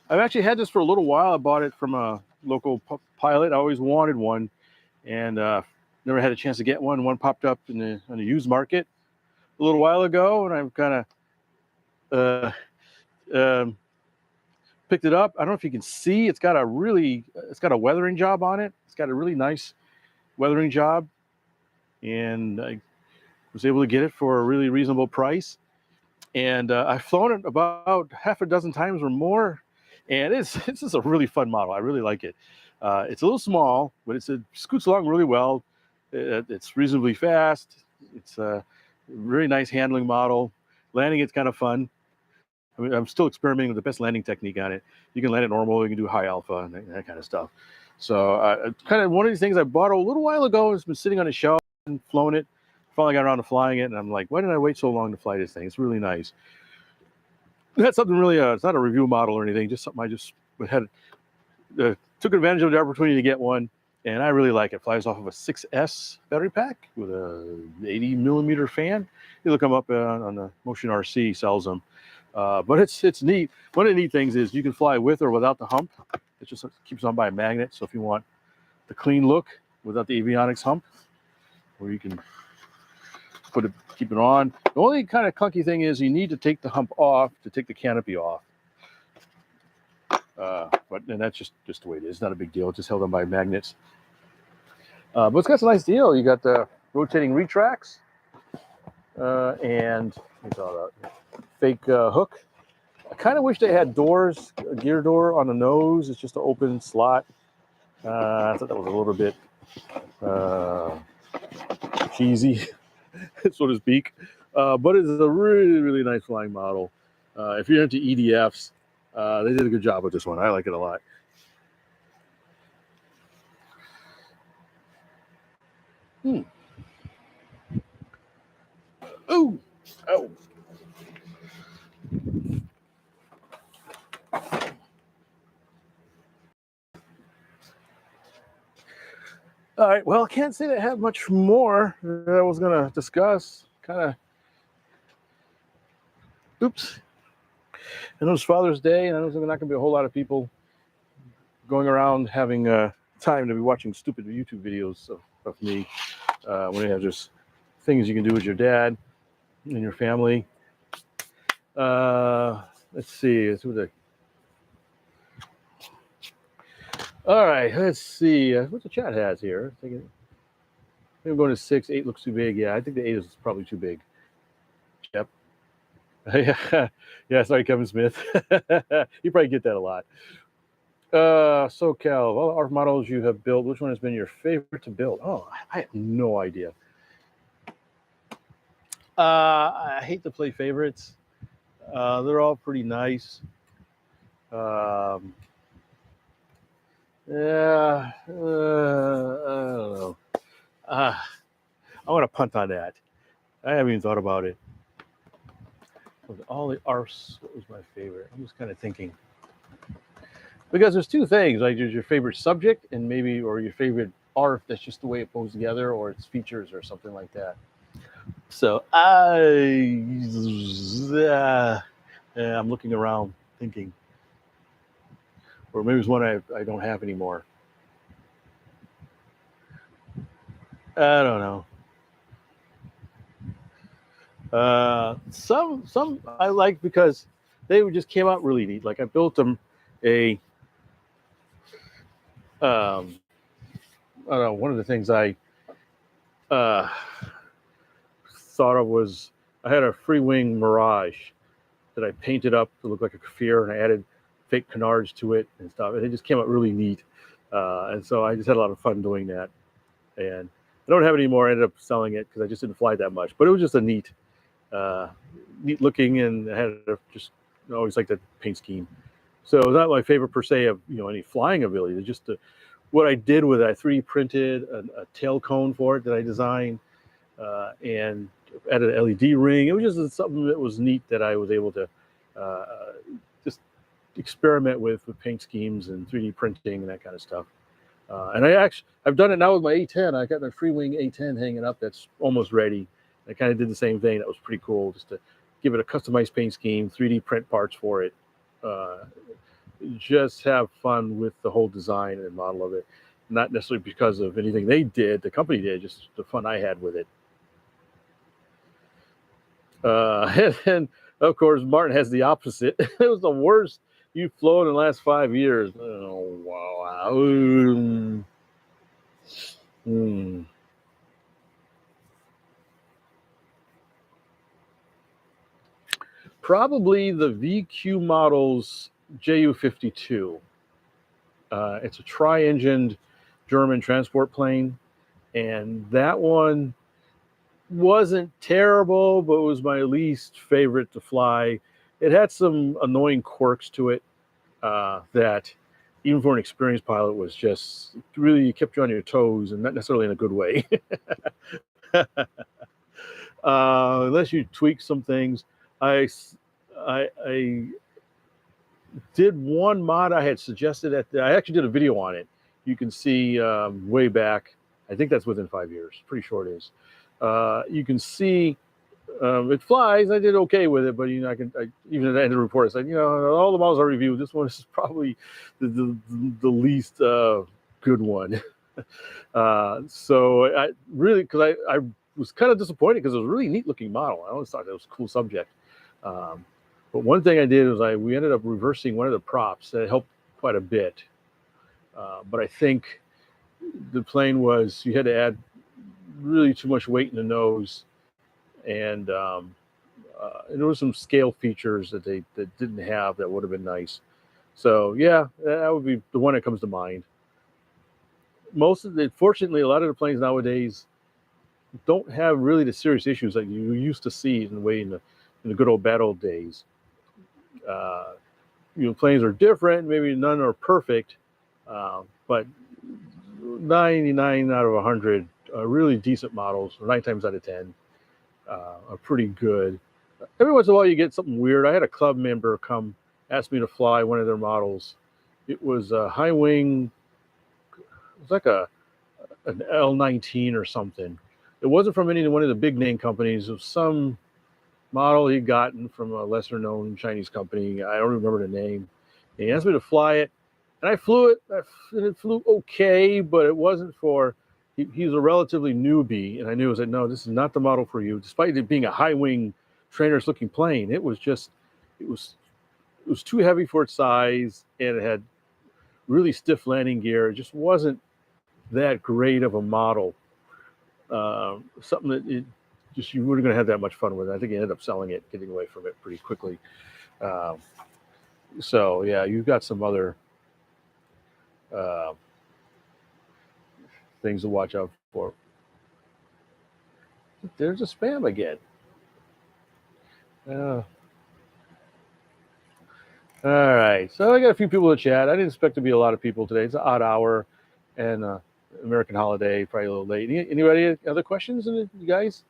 I've actually had this for a little while. I bought it from a local pilot. I always wanted one, and never had a chance to get one. One popped up on the used market a little while ago, and I've kind of picked it up. I don't know if you can see. It's got a weathering job on it. It's got a really nice weathering job, and I was able to get it for a really reasonable price. And I've flown it about half a dozen times or more, and it's just a really fun model. I really like it. It's a little small, but it scoots along really well. It's reasonably fast. It's a really nice handling model. Landing it's kind of fun. I mean, I'm still experimenting with the best landing technique on it. You can land it normal, you can do high alpha and that kind of stuff. So kind of one of these things I bought a little while ago. It's been sitting on a shelf and flown it. Finally got around to flying it, and I'm like, why did I wait so long to fly this thing? It's really nice. That's something really, it's not a review model or anything, just something I just had, took advantage of the opportunity to get one, and I really like it. It flies off of a 6S battery pack with a 80 millimeter fan. You look them up on the Motion RC, sells them. But it's neat. One of the neat things is you can fly with or without the hump. It just keeps on by a magnet. So if you want the clean look without the avionics hump, or you can keep it on. The only kind of clunky thing is you need to take the hump off to take the canopy off. But that's just the way it is. It's not a big deal. It's just held on by magnets. But it's got a nice deal. You got the rotating retracts and fake hook. I kind of wish they had doors, a gear door on the nose. It's just an open slot. I thought that was a little bit cheesy, so to speak. But it's a really, really nice flying model. If you're into EDFs, they did a good job with this one. I like it a lot. Oh, oh. All right, well, I can't say that I have much more that I was going to discuss. Oops. I know it's Father's Day, and I know there's not going to be a whole lot of people going around having time to be watching stupid YouTube videos of me when they have just things you can do with your dad and your family. Let's see. All right, let's see. What the chat has here? I think I'm going to 6. 8 looks too big. Yeah, I think the 8 is probably too big. Yep. Yeah, sorry, Kevin Smith. You probably get that a lot. SoCal, of all our models you have built, which one has been your favorite to build? Oh, I have no idea. I hate to play favorites. They're all pretty nice. Yeah, I don't know. I want to punt on that. I haven't even thought about it. All the arse, what was my favorite? I'm just kind of thinking. because there's two things, like there's your favorite subject and maybe, or your favorite art that's just the way it pulls together, or its features or something like that. So I'm looking around thinking, or maybe it's one I don't have anymore. I don't know. Some I like because they just came out really neat. Like I built them a I don't know, one of the things I uh, thought of was I had a Freewing Mirage that I painted up to look like a Kafir, and I added fake canards to it and stuff, and it just came out really neat. And so I just had a lot of fun doing that. And I don't have it anymore. I ended up selling it because I just didn't fly that much. But it was just a neat looking, and I had just always liked the paint scheme. So it's not my favorite per se of any flying ability. It's just what I did with it. I 3D printed a tail cone for it that I designed, and added an LED ring. It was just something that was neat that I was able to just experiment with paint schemes and 3D printing and that kind of stuff. And I've done it now with my A10. I got my Freewing A10 hanging up that's almost ready. I kind of did the same thing. That was pretty cool, just to give it a customized paint scheme, 3D print parts for it. Just have fun with the whole design and model of it. Not necessarily because of anything they did, the company did, just the fun I had with it. And then, of course, Martin has the opposite. It was the worst you've flown in the last 5 years. Oh, wow. Probably the VQ Models JU-52. It's a tri-engined German transport plane, and that one wasn't terrible, but it was my least favorite to fly. It had some annoying quirks to it that, even for an experienced pilot, was just really kept you on your toes, and not necessarily in a good way. Unless you tweak some things. I did one mod I had suggested I actually did a video on it. You can see way back. I think that's within 5 years. Pretty sure it is. You can see it flies. I did okay with it, but even at the end of the report, I said, all the models I reviewed, this one is probably the least good one. So I really, because I was kind of disappointed because it was a really neat looking model. I always thought it was a cool subject. But one thing I did was we ended up reversing one of the props. That helped quite a bit. But I think the plane you had to add really too much weight in the nose, and there were some scale features that they didn't have that would have been nice. So yeah, that would be the one that comes to mind. Fortunately, a lot of the planes nowadays don't have really the serious issues that you used to see in the good old bad old days. Planes are different. Maybe none are perfect, but 99 out of 100 really decent models, 9 times out of 10, are pretty good. Every once in a while, you get something weird. I had a club member come ask me to fly one of their models. It was a high wing. It was like an L19 or something. It wasn't from one of the big name companies. It was some model he'd gotten from a lesser known Chinese company. I don't remember the name. And he asked me to fly it, and I flew it, and it flew okay, but it wasn't for. He's a relatively newbie, and I knew, I said, no, this is not the model for you. Despite it being a high wing, trainer's looking plane, it was too heavy for its size, and it had really stiff landing gear. It just wasn't that great of a model. Something that you weren't going to have that much fun with. I think he ended up selling it, getting away from it pretty quickly. So yeah, you've got some other things to watch out for. There's a spam again. All right, so I got a few people to chat. I didn't expect to be a lot of people today. It's an odd hour, and American holiday, probably a little late. Anybody other questions, you guys?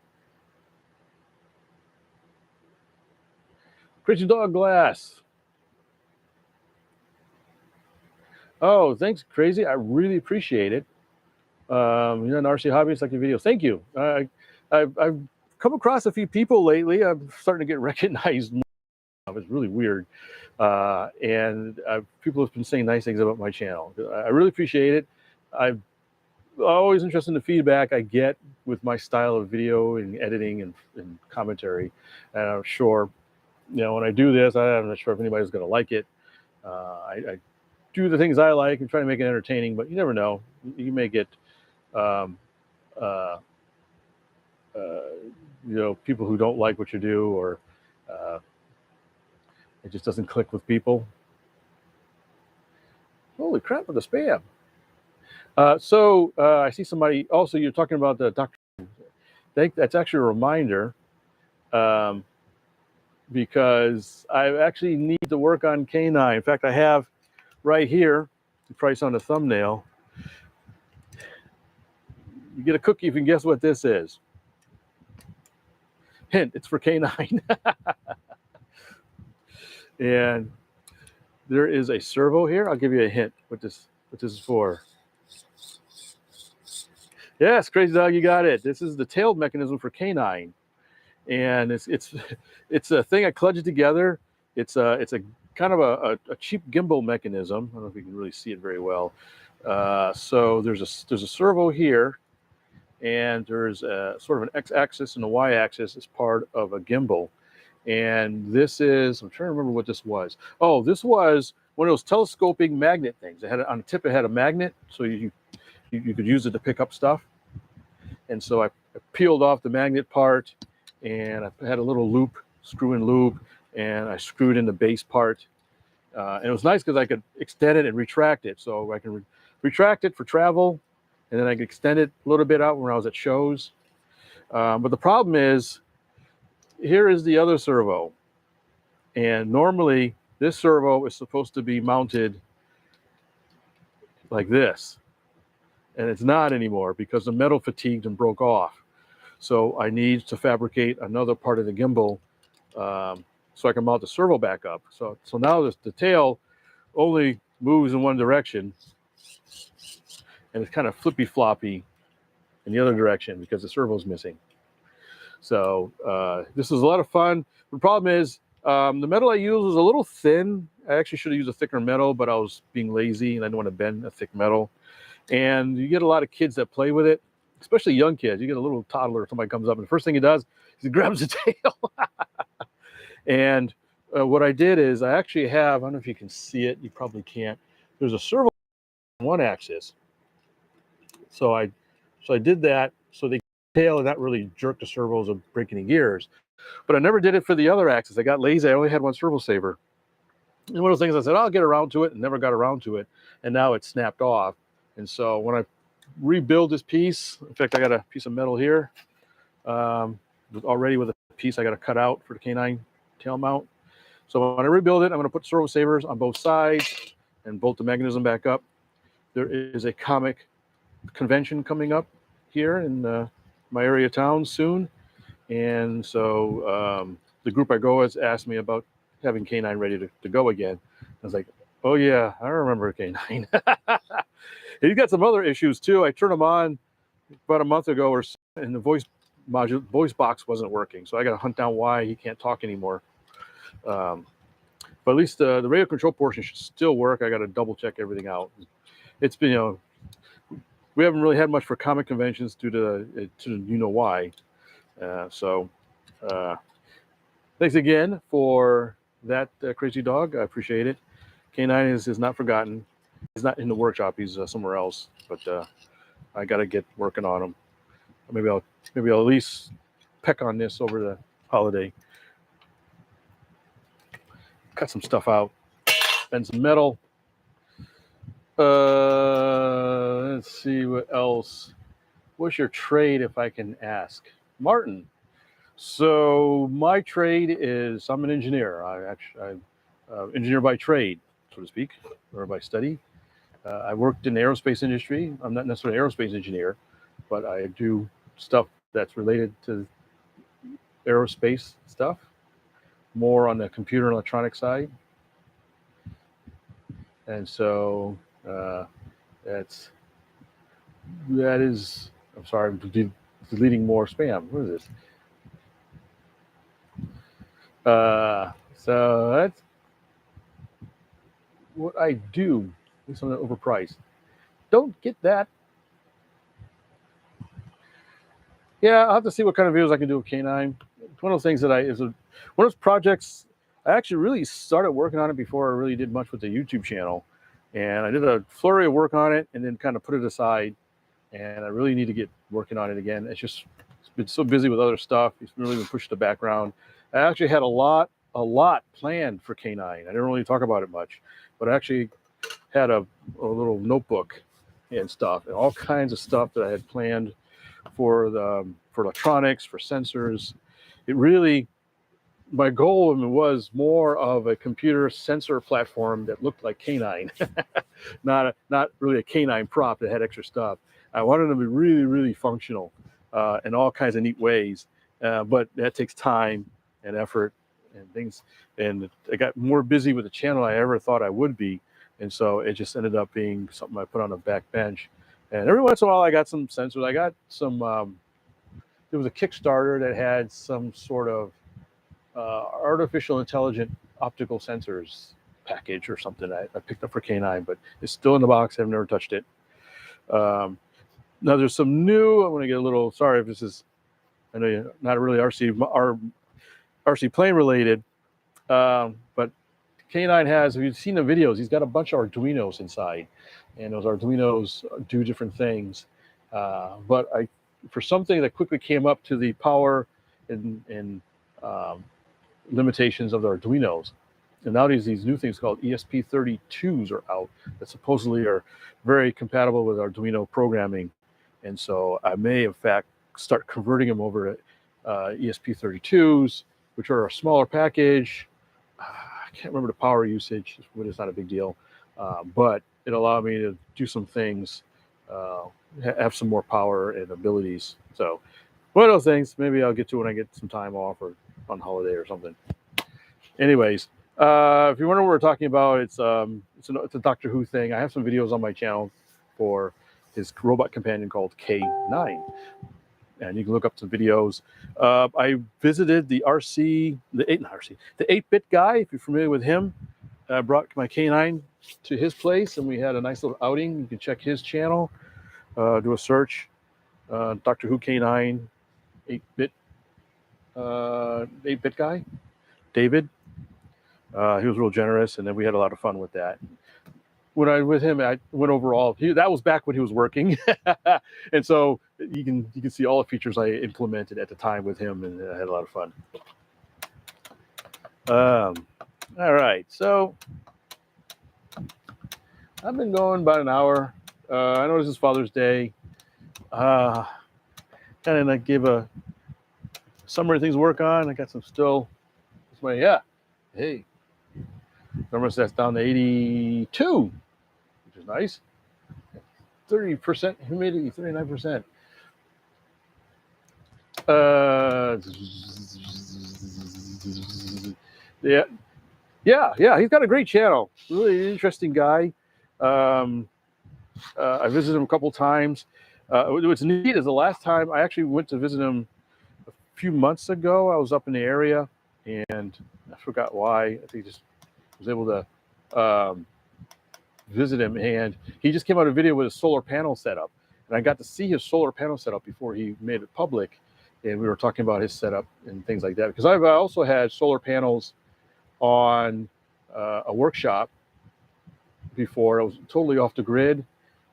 Christian Dog Glass. Oh, thanks, Crazy. I really appreciate it. You're an RC hobbyist, like your videos. Thank you. I've come across a few people lately. I'm starting to get recognized more. It's really weird. And people have been saying nice things about my channel. I really appreciate it. I'm always interested in the feedback I get with my style of video and editing and commentary. And I'm sure, when I do this, I'm not sure if anybody's going to like it. I do the things I like and try to make it entertaining, but you never know. You may get, um, uh, people who don't like what you do, or uh, it just doesn't click with people. Holy crap with the spam. So I see somebody also, you're talking about the Dr. That's actually a reminder, because I actually need to work on K9. In fact, I have right here, the price on the thumbnail. You get a cookie if you can guess what this is. Hint, it's for K9. And there is a servo here. I'll give you a hint what this is for. Yes, Crazy Dog, you got it. This is the tailed mechanism for K9. And it's a thing I kludged together. It's a kind of a cheap gimbal mechanism. I don't know if you can really see it very well. So there's a servo here, and there's a sort of an x-axis and a y-axis as part of a gimbal. And this is, I'm trying to remember what this was. Oh, this was one of those telescoping magnet things. It had on the tip, it had a magnet, so you could use it to pick up stuff. And so I peeled off the magnet part, and I had a little loop, screw-in loop, and I screwed in the base part. And it was nice because I could extend it and retract it. So I can retract it for travel, and then I could extend it a little bit out when I was at shows. But the problem is, here is the other servo. And normally, this servo is supposed to be mounted like this. And it's not anymore because the metal fatigued and broke off. So I need to fabricate another part of the gimbal so I can mount the servo back up. So now the tail only moves in one direction, and it's kind of flippy floppy in the other direction because the servo's missing. So this is a lot of fun. The problem is the metal I used was a little thin. I actually should have used a thicker metal, but I was being lazy and I didn't want to bend a thick metal. And you get a lot of kids that play with it, especially young kids. You get a little toddler, somebody comes up, and the first thing he does is he grabs the tail. And what I did is I actually have, I don't know if you can see it, you probably can't. There's a servo on one axis. So I did that so the tail and not really jerk the servos or break any gears. But I never did it for the other axis. I got lazy. I only had one servo saver. And one of those things I said, I'll get around to it, and never got around to it. And now it's snapped off. And so when I rebuild this piece, in fact, I got a piece of metal here already with a piece I got to cut out for the K9 tail mount. So when I rebuild it, I'm going to put servo savers on both sides and bolt the mechanism back up. There is a comic convention coming up here in my area of town soon. And so the group I go with asked me about having K9 ready to go again. I was like, oh yeah, I remember K9. He's got some other issues too. I turned him on about a month ago, and the voice box wasn't working. So I got to hunt down why he can't talk anymore. But at least the radio control portion should still work. I got to double check everything out. It's been, we haven't really had much for comic conventions due to why. So thanks again for that, Crazy Dog. I appreciate it. K9 is not forgotten. He's not in the workshop. He's somewhere else. But I got to get working on him. Maybe I'll at least peck on this over the holiday. Cut some stuff out. Bend some metal. Let's see what else. What's your trade, if I can ask? Martin. So my trade is I'm an engineer. I'm engineer by trade, so to speak, or by study. I worked in the aerospace industry. I'm not necessarily an aerospace engineer, but I do stuff that's related to aerospace stuff, more on the computer and electronic side. And so That is. I'm sorry, I'm deleting more spam. What is this? So that's what I do. Something overpriced. Don't get that. Yeah, I'll have to see what kind of videos I can do with K9. It's one of those things that one of those projects. I actually really started working on it before I really did much with the YouTube channel, and I did a flurry of work on it, and then kind of put it aside. And I really need to get working on it again. It's been so busy with other stuff. It's really been pushed to the background. I actually had a lot planned for K9. I didn't really talk about it much, but I actually had a little notebook and stuff, and all kinds of stuff that I had planned for electronics, for sensors. It really, my goal was more of a computer sensor platform that looked like K9, not really a K9 prop that had extra stuff. I wanted them to be really, really functional in all kinds of neat ways, but that takes time and effort and things. And I got more busy with the channel than I ever thought I would be, and so it just ended up being something I put on a back bench. And every once in a while, I got some sensors. I got some. There was a Kickstarter that had some sort of artificial intelligent optical sensors package or something I picked up for K9, but it's still in the box. I've never touched it. Now there's some new. I want to get a little. Sorry if this is. I know you're not really RC plane related, but K9 has. If you've seen the videos, he's got a bunch of Arduinos inside, and those Arduinos do different things. But for something that quickly came up to the power and limitations of the Arduinos, and nowadays these new things called ESP32s are out that supposedly are very compatible with Arduino programming. And so I may, in fact, start converting them over to ESP32s, which are a smaller package. I can't remember the power usage, but it's not a big deal. But it allowed me to do some things, have some more power and abilities. So one of those things, maybe I'll get to when I get some time off or on holiday or something. Anyways, if you wonder what we're talking about, it's a Doctor Who thing. I have some videos on my channel for his robot companion called K9, and you can look up some videos. I visited the 8-bit guy. If you're familiar with him, I brought my K9 to his place, and we had a nice little outing. You can check his channel. Do a search, Doctor Who K9, 8-bit guy, David. He was real generous, and then we had a lot of fun with that. When I was with him, I went over that was back when he was working, and so you can see all the features I implemented at the time with him, and I had a lot of fun. All right, so I've been going about an hour. I know this is Father's Day. Kind of like give a summary of things to work on. I got some still. This way, yeah. Hey, thermostat's down to 82, which is nice. 30% humidity, 39%. Yeah. He's got a great channel. Really interesting guy. I visited him a couple times. What's neat is the last time I actually went to visit him a few months ago. I was up in the area, and I forgot why. I think just was able to visit him, and he just came out a video with a solar panel setup, and I got to see his solar panel setup before he made it public, and we were talking about his setup and things like that. Because I've also had solar panels on a workshop before. I was totally off the grid,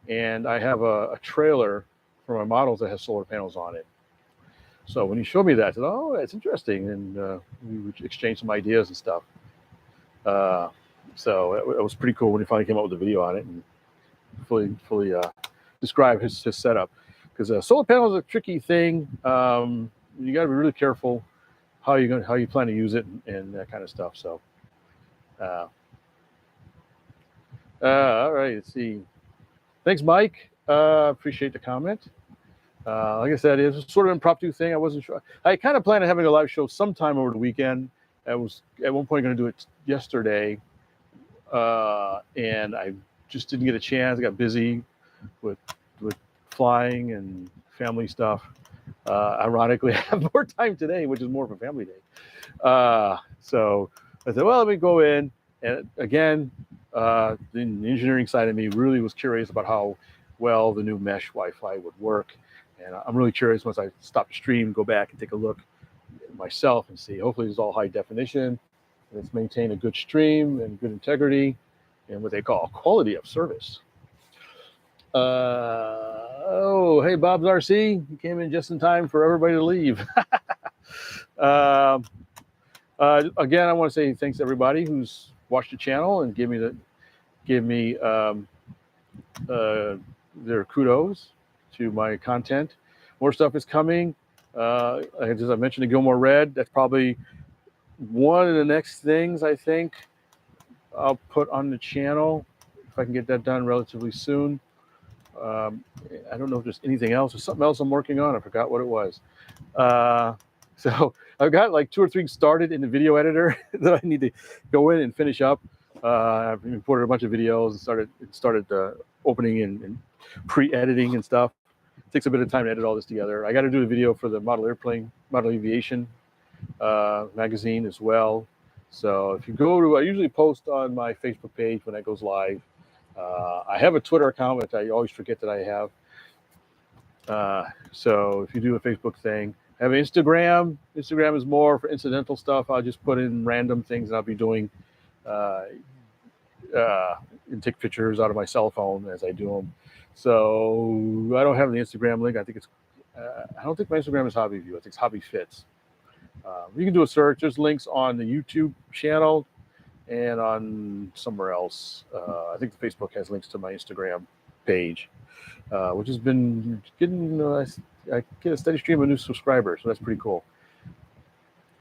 and I have a trailer for my models that has solar panels on it. So when he showed me that, I said, "Oh, that's interesting," and we would exchange some ideas and stuff. So it was pretty cool when he finally came out with a video on it and fully describe his setup. Because solar panels are a tricky thing. You got to be really careful how you plan to use it and that kind of stuff. So, all right, let's see. Thanks, Mike. Appreciate the comment. Like I said, it's sort of an impromptu thing. I wasn't sure. I kind of planned on having a live show sometime over the weekend. I was at one point going to do it yesterday, and I just didn't get a chance. I got busy with flying and family stuff. Ironically, I have more time today, which is more of a family day. So I said, well, let me go in. And again, the engineering side of me really was curious about how well the new mesh Wi-Fi would work. And I'm really curious once I stop the stream, go back and take a look myself and see. Hopefully it's all high definition and it's maintained a good stream and good integrity and what they call quality of service. Oh, hey, Bob's RC. You came in just in time for everybody to leave. Again, I want to say thanks to everybody who's watched the channel and give me their kudos to my content. More stuff is coming. As I mentioned, the Gilmore Red. That's probably one of the next things I think I'll put on the channel if I can get that done relatively soon. I don't know if there's anything else. There's something else I'm working on. I forgot what it was. So I've got like 2 or 3 started in the video editor that I need to go in and finish up. I've imported a bunch of videos and started opening and pre-editing and stuff. It takes a bit of time to edit all this together. I got to do the video for the model aviation magazine as well. So if you go to, I usually post on my Facebook page when that goes live. I have a Twitter account, which I always forget that I have. So if you do a Facebook thing, I have Instagram. Instagram is more for incidental stuff. I'll just put in random things that I'll be doing and take pictures out of my cell phone as I do them. So I don't have the Instagram link. I think it's, I don't think my Instagram is HobbyView. I think it's Hobby Fits. You can do a search. There's links on the YouTube channel and on somewhere else. I think the Facebook has links to my Instagram page, which has been getting, I get a steady stream of new subscribers, so that's pretty cool.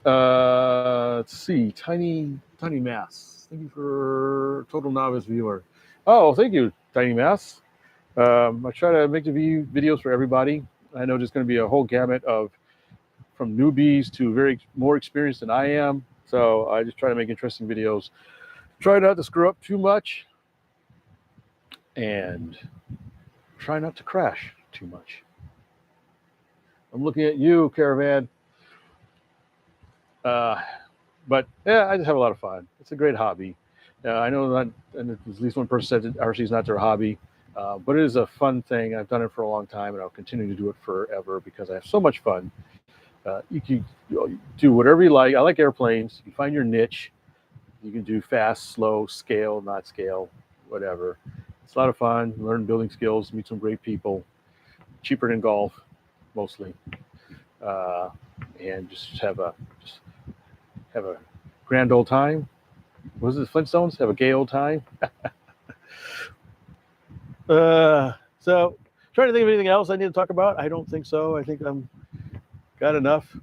Let's see, Tiny Mass. Thank you for total novice viewer. Oh, thank you, Tiny Mass. I try to make the videos for everybody. I know there's going to be a whole gamut of from newbies to more experienced than I am. So I just try to make interesting videos. Try not to screw up too much and try not to crash too much. I'm looking at you, Caravan. But yeah, I just have a lot of fun. It's a great hobby. I know that, and at least one person said that RC is not their hobby, but it is a fun thing. I've done it for a long time, and I'll continue to do it forever because I have so much fun. You can do whatever you like. I like airplanes. You can find your niche. You can do fast, slow, scale, not scale, whatever. It's a lot of fun. Learn building skills, meet some great people. Cheaper than golf, mostly, and just have a grand old time. What was it, Flintstones? Have a gay old time. So, trying to think of anything else I need to talk about. I don't think so. I think I'm got enough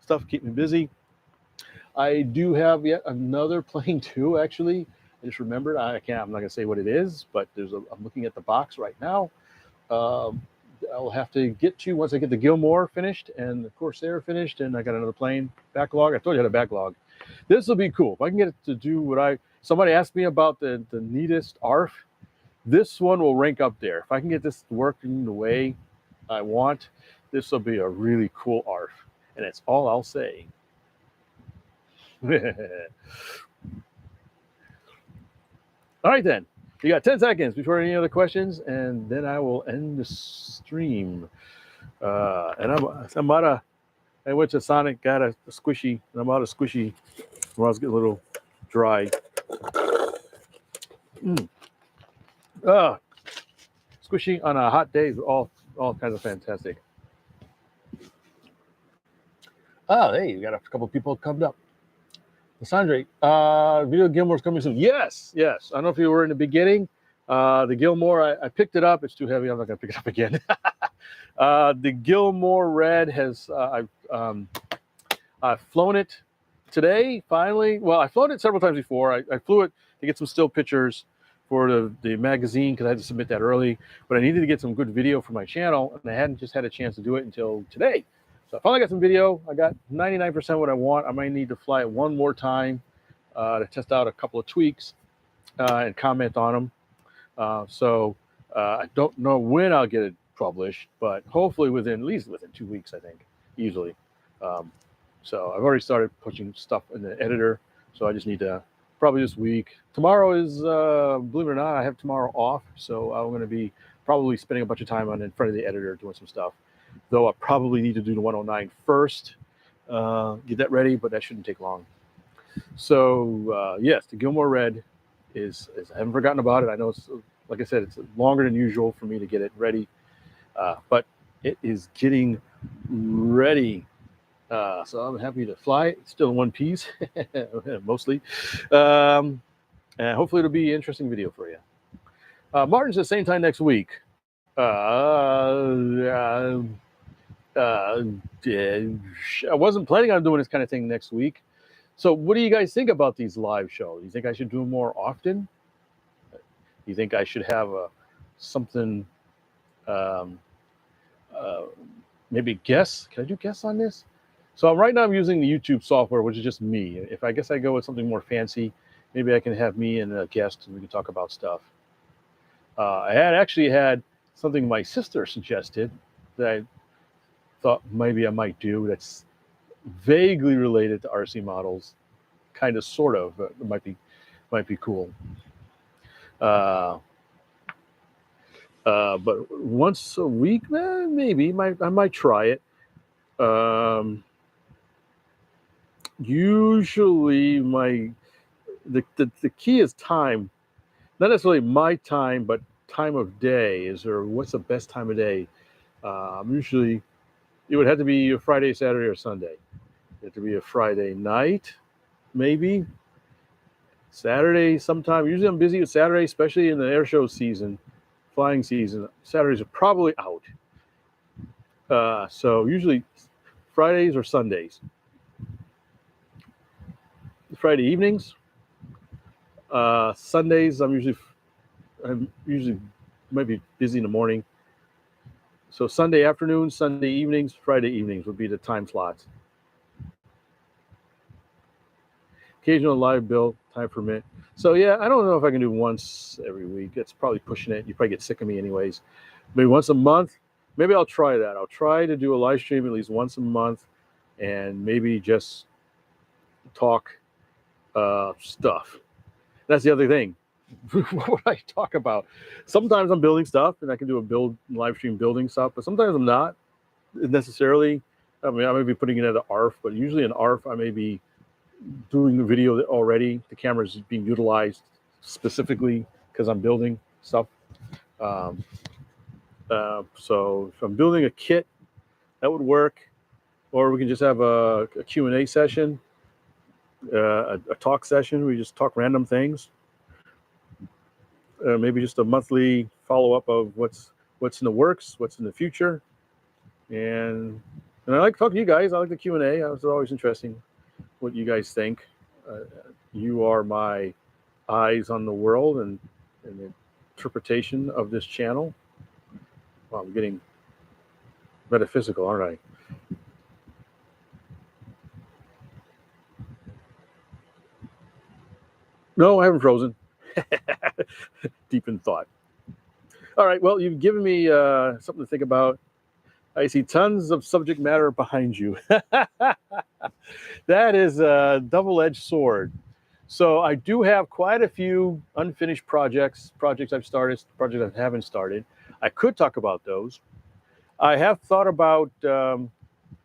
stuff to keep me busy. I do have yet another plane too, actually. I just remembered. I'm not going to say what it is, but I'm looking at the box right now. I'll have to get to once I get the Gilmore finished and the Corsair finished, and I got another plane backlog. I told you I had a backlog. This will be cool. If I can get it to do somebody asked me about the neatest ARF. This one will rank up there. If I can get this working the way I want, this will be a really cool ARF. And that's all I'll say. All right, then. You got 10 seconds before any other questions, and then I will end the stream. And I'm out of, I went to Sonic, got a squishy, and I'm out of squishy. When I was getting a little dry. Squishy on a hot day is all kinds of fantastic. Oh, hey, you got a couple of people coming up. Sandra, video Gilmore's coming soon. Yes. I don't know if you were in the beginning. The Gilmore, I picked it up. It's too heavy. I'm not going to pick it up again. The Gilmore Red has, I've flown it today, finally. Well, I've flown it several times before. I flew it to get some still pictures for the magazine because I had to submit that early. But I needed to get some good video for my channel, and I hadn't just had a chance to do it until today. So I finally got some video. I got 99% what I want. I might need to fly it one more time to test out a couple of tweaks and comment on them. I don't know when I'll get it published, but hopefully at least within 2 weeks, I think, easily. So I've already started pushing stuff in the editor, so I just need to probably this week. Tomorrow is, believe it or not, I have tomorrow off, so I'm going to be probably spending a bunch of time in front of the editor doing some stuff. Though I probably need to do the 109 first, get that ready, but that shouldn't take long. So yes, the Gilmore Red is I haven't forgotten about it. I know it's, like I said, it's longer than usual for me to get it ready, but it is getting ready. So I'm happy to fly it. It's still in one piece, mostly. And hopefully it'll be an interesting video for you. Martin says same time next week. I wasn't planning on doing this kind of thing next week. So what do you guys think about these live shows? You think I should do them more often? You think I should have something, maybe guests? Can I do guests on this? So right now I'm using the YouTube software, which is just me. If I guess I go with something more fancy, maybe I can have me and a guest and we can talk about stuff. I actually had something my sister suggested that I thought maybe I might do that's vaguely related to RC models, kind of, sort of, but it might be cool. But once a week, maybe I might try it. Usually the key is time, not necessarily my time, but time of day. What's the best time of day? Usually it would have to be a Friday, Saturday, or Sunday. It have to be a Friday night, maybe Saturday sometime. Usually I'm busy with Saturday, especially in the air show season, flying season. Saturdays are probably out. So usually Fridays or Sundays. Friday evenings. Sundays I'm usually might be busy in the morning. So Sunday afternoons, Sunday evenings, Friday evenings would be the time slots. Occasional live build, time permit. So yeah, I don't know if I can do once every week. That's probably pushing it. You probably get sick of me anyways. Maybe once a month. Maybe I'll try that. I'll try to do a live stream at least once a month, and maybe just talk stuff. That's the other thing. What would I talk about? Sometimes I'm building stuff, and I can do a live stream building stuff, but sometimes I'm not necessarily. I mean, I may be putting it at an ARF, but usually an ARF I may be doing the video already. The camera is being utilized specifically because I'm building stuff. So if I'm building a kit, that would work. Or we can just have a Q&A session, a talk session. We just talk random things. Maybe just a monthly follow-up of what's in the works, what's in the future. And I like talking to you guys. I like the Q&A. It's always interesting what you guys think. You are my eyes on the world and the interpretation of this channel. Well, I'm getting metaphysical, aren't I? No, I haven't frozen. Deep in thought. All right, well, you've given me something to think about. I see tons of subject matter behind you. That is a double-edged sword. So I do have quite a few unfinished projects I've started, projects I haven't started. I could talk about those. I have thought about, I'm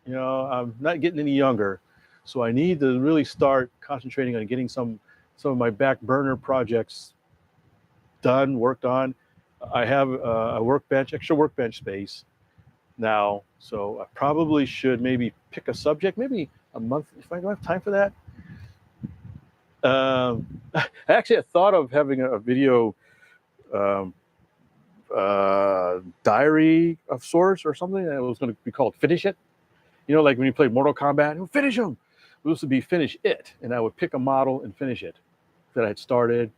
not getting any younger, so I need to really start concentrating on getting some of my back burner projects done, worked on. I have a workbench, extra workbench space now, so I probably should maybe pick a subject, maybe a month, if I don't have time for that. Actually, I thought of having a video diary of sorts or something that was going to be called Finish It. You know, like when you play Mortal Kombat, finish them. This would be Finish It, and I would pick a model and finish it that I had started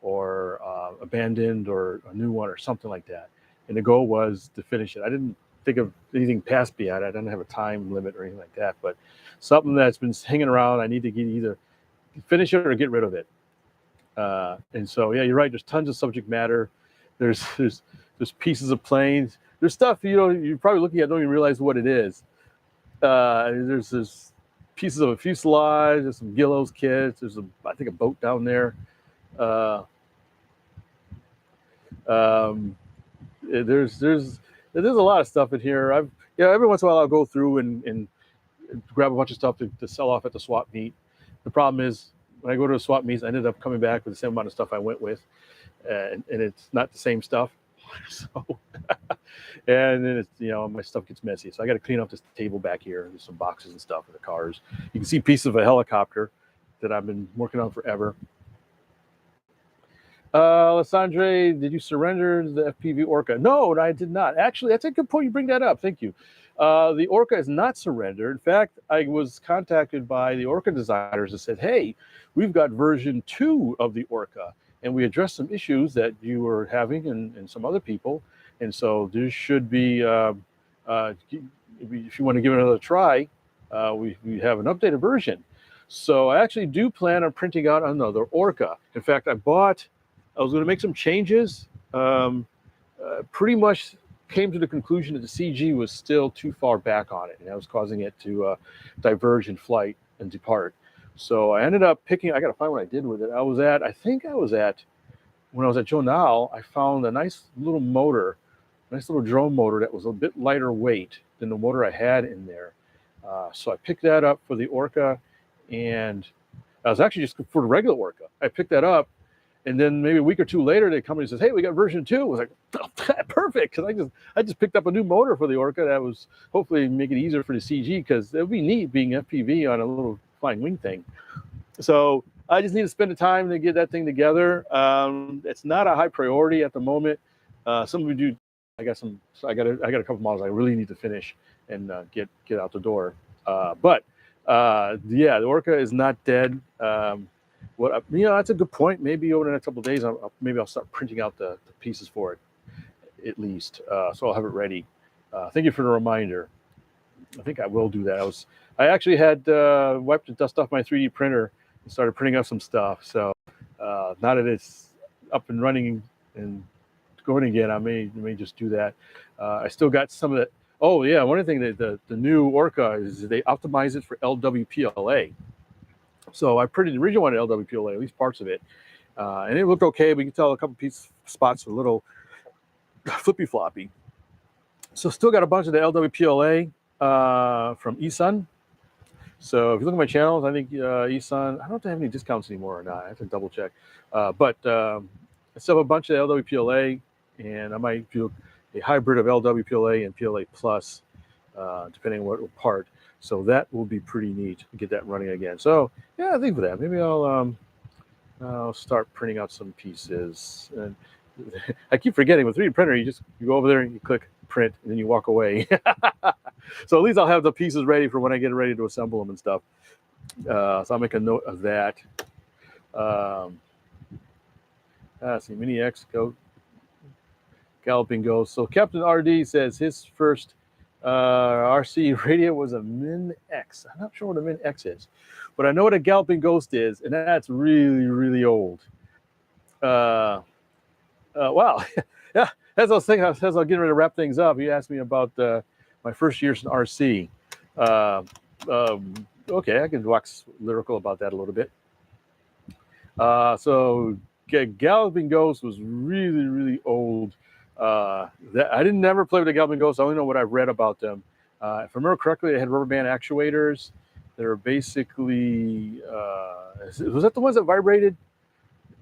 or abandoned or a new one or something like that. And the goal was to finish it. I didn't think of anything past me. I didn't have a time limit or anything like that, but something that's been hanging around, I need to either finish it or get rid of it. And so, yeah, you're right. There's tons of subject matter. There's pieces of planes. There's stuff you're probably looking at, don't even realize what it is. There's pieces of a fuselage. There's some Gillows kits. I think a boat down there. There's a lot of stuff in here. Every once in a while I'll go through and grab a bunch of stuff to sell off at the swap meet. The problem is when I go to the swap meets, I ended up coming back with the same amount of stuff I went with, and it's not the same stuff. So, and then it's my stuff gets messy. So I got to clean up this table back here. There's some boxes and stuff for the cars. You can see pieces of a helicopter that I've been working on forever. Alessandre, did you surrender the FPV Orca? No, I did not. Actually, that's a good point. You bring that up. Thank you. The Orca is not surrendered. In fact, I was contacted by the Orca designers that said, hey, we've got version 2 of the Orca, and we addressed some issues that you were having and some other people. And so there should be, if you want to give it another try, we have an updated version. So I actually do plan on printing out another Orca. In fact, I was going to make some changes. Pretty much came to the conclusion that the CG was still too far back on it, and that was causing it to diverge in flight and depart. So I ended up picking, I got to find what I did with it. I think I was at, when I was at Joe Nall, I found a nice little drone motor that was a bit lighter weight than the motor I had in there. So I picked that up for the Orca, and I was actually just for the regular Orca. I picked that up, and then maybe a week or two later, the company says, hey, we got version 2. I was like, oh, perfect, because I just picked up a new motor for the Orca that was hopefully make it easier for the CG, because it would be neat being FPV on a little flying wing thing. So I just need to spend the time to get that thing together. It's not a high priority at the moment. Some of you do. I got a couple models I really need to finish and get out the door. But the Orca is not dead. That's a good point. Maybe over the next couple of days, I'll start printing out the pieces for it, at least. So I'll have it ready. Thank you for the reminder. I think I will do that. I actually had wiped the dust off my 3D printer and started printing up some stuff. So now that it's up and running and going again, I may just do that. I still got some of that. Oh yeah, one of the things that the new Orca is they optimize it for LWPLA. So I printed the original one at LWPLA, at least parts of it, and it looked okay. But you can tell a couple piece spots are a little flippy floppy. So still got a bunch of the LWPLA from eSun. So if you look at my channels, I think eSun, I don't know if they have any discounts anymore or not. I have to double check. But I still have a bunch of LWPLA, and I might do a hybrid of LWPLA and PLA Plus, depending on what part. So that will be pretty neat to get that running again. So yeah, I think for that, maybe I'll start printing out some pieces. And I keep forgetting with 3D printer, you go over there and you click print, and then you walk away. So at least I'll have the pieces ready for when I get ready to assemble them and stuff. So I'll make a note of that. Let's see, Mini X Goat, Galloping Ghost. So Captain RD says his first RC radio was a Min X. I'm not sure what a Min X is, but I know what a Galloping Ghost is, and that's really, really old. Wow. Yeah, as I was thinking, as I was getting ready to wrap things up, you asked me about my first years in RC. Okay, I can wax lyrical about that a little bit. So Galloping Ghost was really, really old. I didn't never play with the Galloping Ghost. I only know what I've read about them. If I remember correctly, they had rubber band actuators. They were basically, was that the ones that vibrated?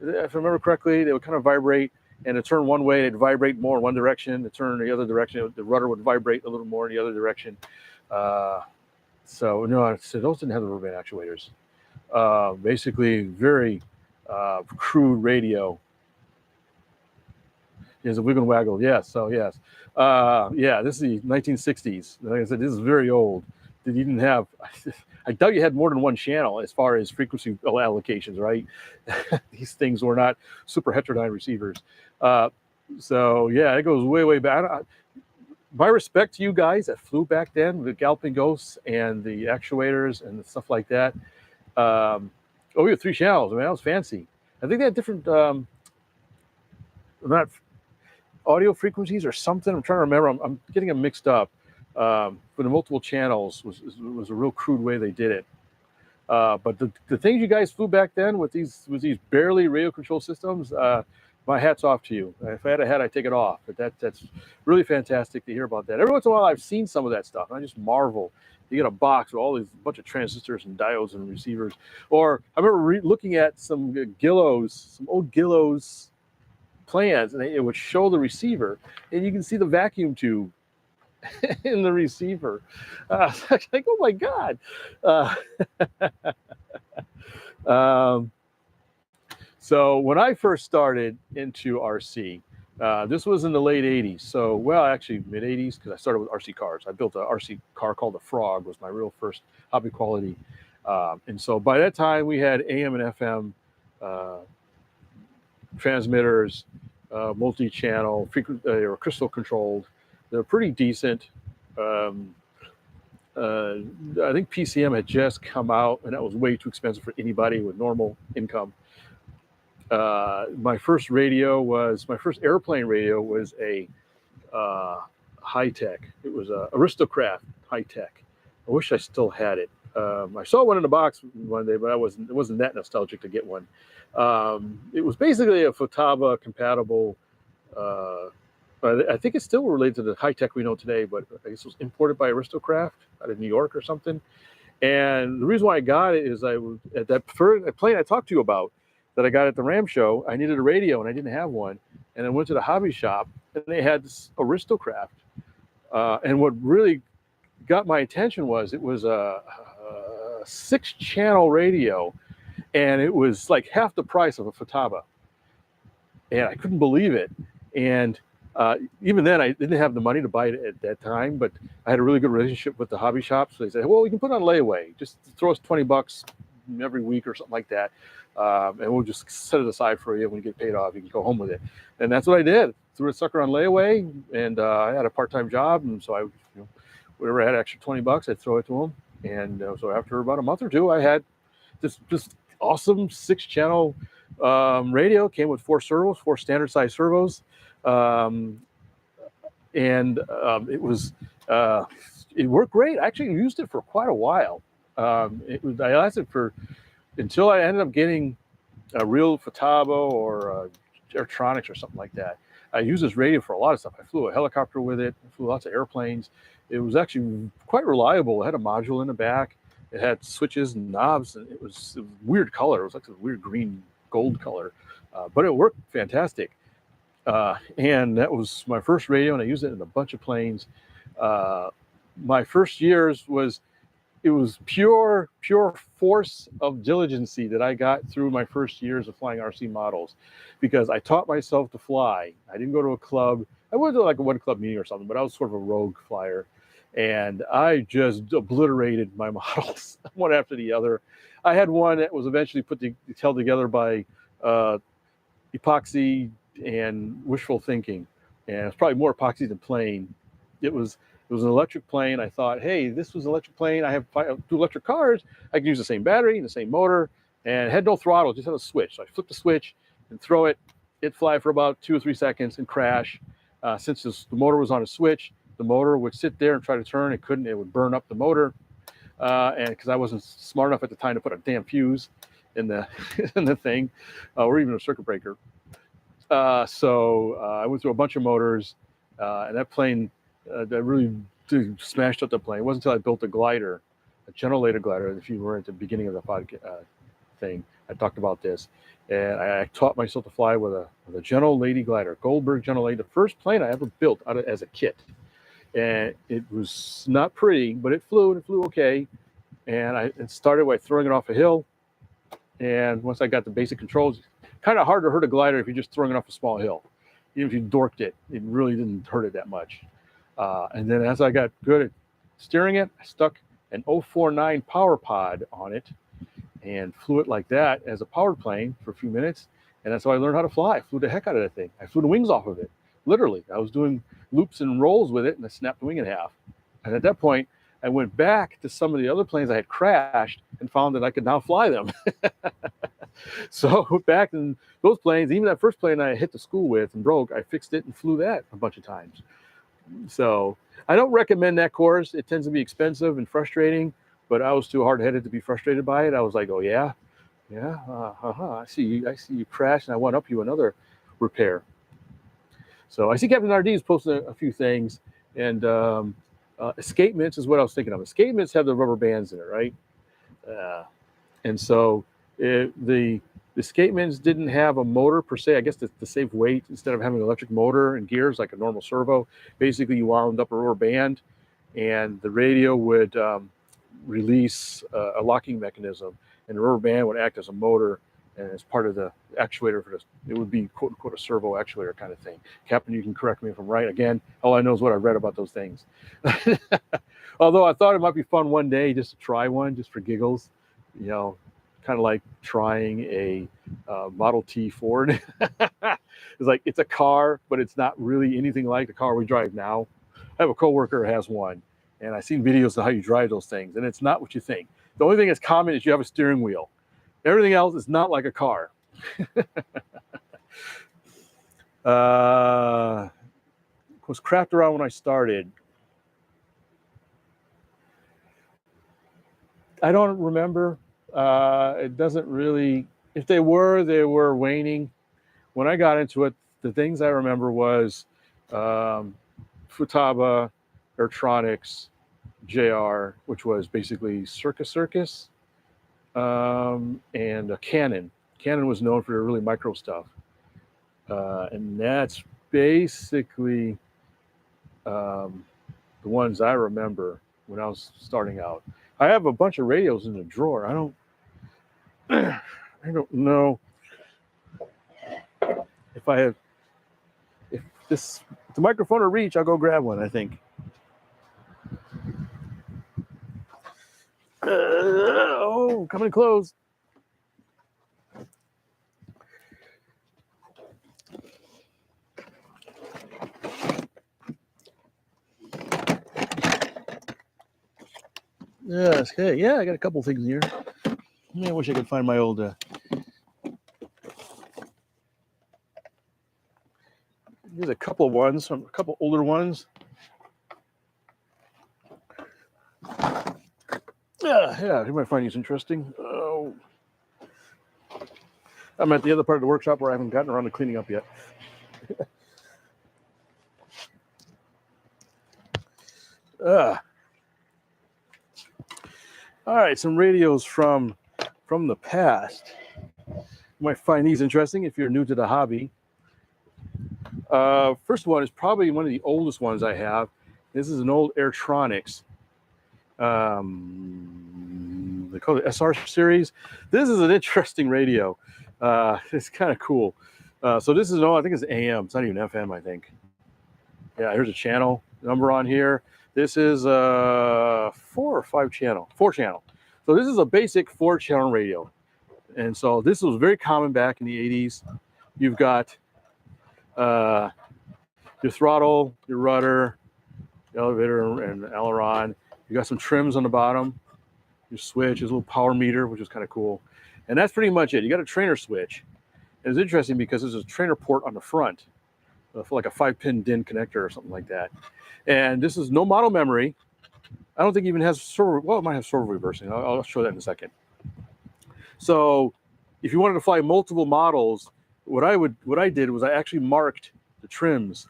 If I remember correctly, they would kind of vibrate, and to turn one way, it'd vibrate more in one direction. To turn the other direction, the rudder would vibrate a little more in the other direction. So no, so those didn't have the rubber band actuators. Basically, very crude radio. Is a wiggle and waggle, yes. So yes, yeah. This is the 1960s. Like I said, this is very old. They didn't have. I doubt you had more than one channel as far as frequency allocations, right? These things were not super heterodyne receivers. So yeah, it goes way, way back. My respect to you guys that flew back then with the Galloping Ghosts and the actuators and the stuff like that. We had 3 channels. I mean, that was fancy. I think they had different. audio frequencies or something. I'm trying to remember. I'm getting them mixed up. But the multiple channels was a real crude way they did it. But the things you guys flew back then with these barely radio control systems, my hat's off to you. If I had a hat, I'd take it off. But that's really fantastic to hear about that. Every once in a while, I've seen some of that stuff, and I just marvel. You get a box with all these bunch of transistors and diodes and receivers. Or I remember looking at some old Gillows plans, and it would show the receiver, and you can see the vacuum tube in the receiver. Like, oh my God. So when I first started into RC, this was in the late 80s. So, well, actually mid 80s, because I started with RC cars. I built an RC car called the Frog, was my real first hobby quality. And so by that time we had AM and FM transmitters, multi-channel, or crystal controlled. They're pretty decent. I think PCM had just come out, and that was way too expensive for anybody with normal income. My first airplane radio was a high-tech. It was a Aristocrat high-tech. I wish I still had it. I saw one in the box one day, but it wasn't that nostalgic to get one. It was basically a Futaba compatible. I think it's still related to the high tech we know today, but I guess it was imported by Aristocraft out of New York or something. And the reason why I got it is I was at that plane I talked to you about that I got at the Ram show. I needed a radio and I didn't have one, and I went to the hobby shop and they had this Aristocraft. And what really got my attention was it was a 6-channel radio, and it was like half the price of a Futaba, and I couldn't believe it. And even then, I didn't have the money to buy it at that time, but I had a really good relationship with the hobby shop. So they said, well, we can put it on layaway. Just throw us $20 every week or something like that. And we'll just set it aside for you. When you get paid off, you can go home with it. And that's what I did. Threw a sucker on layaway, and I had a part-time job. And so whenever I had extra $20, I'd throw it to them. And so after about a month or two, I had this awesome 6-channel radio. Came with 4 servos, 4 standard size servos. It worked great. I actually used it for quite a while. I lasted until I ended up getting a real Futaba or Airtronics or something like that. I used this radio for a lot of stuff. I flew a helicopter with it. I flew lots of airplanes. It was actually quite reliable. It had a module in the back. It had switches and knobs, and it was a weird color. It was like a weird green gold color, but it worked fantastic. And that was my first radio, and I used it in a bunch of planes. My first years was pure force of diligency that I got through my first years of flying RC models, because I taught myself to fly. I didn't go to a club. I went to like a one club meeting or something, but I was sort of a rogue flyer, and I just obliterated my models one after the other. I had one that was eventually held together by epoxy and wishful thinking, and it's probably more epoxy than plain. It was an electric plane. I thought, hey, this was an electric plane. I have 2 electric cars. I can use the same battery and the same motor, and it had no throttle, just had a switch. So I flipped the switch and throw it. It'd fly for about 2 or 3 seconds and crash. Since the motor was on a switch, the motor would sit there and try to turn. It couldn't. It would burn up the motor. And because I wasn't smart enough at the time to put a damn fuse in the in the thing, or even a circuit breaker. So I went through a bunch of motors, and that plane that really smashed up the plane. It wasn't until I built a glider, a General Lader glider. If you were at the beginning of the podcast thing, I talked about this, and I taught myself to fly with a General Lady glider, Goldberg General Lady, the first plane I ever built as a kit. And it was not pretty, but it flew, and it flew okay. And it started by throwing it off a hill. And once I got the basic controls, kind of hard to hurt a glider if you're just throwing it off a small hill. Even if you dorked it, it really didn't hurt it that much. And then as I got good at steering it, I stuck an 049 power pod on it and flew it like that as a powered plane for a few minutes. And that's how I learned how to fly. I flew the heck out of that thing. I flew the wings off of it. Literally, I was doing loops and rolls with it, and I snapped the wing in half. And at that point, I went back to some of the other planes I had crashed and found that I could now fly them. So back in those planes, even that first plane I hit the school with and broke, I fixed it and flew that a bunch of times. So I don't recommend that course. It tends to be expensive and frustrating, but I was too hard-headed to be frustrated by it. I was like, oh yeah, I see you crash, and I want up you another repair. So I see Captain RD's posted a few things, and escapements is what I was thinking of. Escapements have the rubber bands in it, right? And so the escapements didn't have a motor per se. I guess to save weight, instead of having an electric motor and gears like a normal servo, basically you wound up a rubber band, and the radio would release a locking mechanism, and the rubber band would act as a motor and as part of the actuator for this. It would be quote unquote a servo actuator kind of thing. Captain, you can correct me if I'm right. Again, all I know is what I read about those things. Although I thought it might be fun one day just to try one, just for giggles, you know, kind of like trying a Model T Ford. It's like, it's a car, but it's not really anything like the car we drive now. I have a coworker who has one, and I've seen videos of how you drive those things, and it's not what you think. The only thing that's common is you have a steering wheel. Everything else is not like a car. Was crapped around when I started. I don't remember. It doesn't really, if they were waning. When I got into it, the things I remember was Futaba, Airtronics, JR, which was basically Circus, and a Canon. Canon was known for their really micro stuff. And that's basically the ones I remember when I was starting out. I have a bunch of radios in the drawer. I don't know if I have, if the microphone will reach, I'll go grab one, I think. Oh, coming close. Yes, okay, yeah, I got a couple things here. I wish I could find my old there's a couple ones, a couple older ones. Yeah, you might find these interesting. Oh, I'm at the other part of the workshop where I haven't gotten around to cleaning up yet. All right, some radios from the past. You might find these interesting if you're new to the hobby. First one is probably one of the oldest ones I have. This is an old Airtronics. They call it SR series. This is an interesting radio. It's kind of cool. So this is, I think it's AM. It's not even FM, I think. Yeah, here's a channel number on here. This is 4 or 5 channel, 4 channel. So this is a basic 4 channel radio. And so this was very common back in the 80s. You've got your throttle, your rudder, elevator, and aileron. You got some trims on the bottom. Your switch, is a little power meter, which is kind of cool. And that's pretty much it. You got a trainer switch. And it's interesting because there's a trainer port on the front for like a 5-pin DIN connector or something like that. And this is no model memory. I don't think it even has servo. Well, it might have servo reversing. I'll show that in a second. So if you wanted to fly multiple models, what I did was I actually marked the trims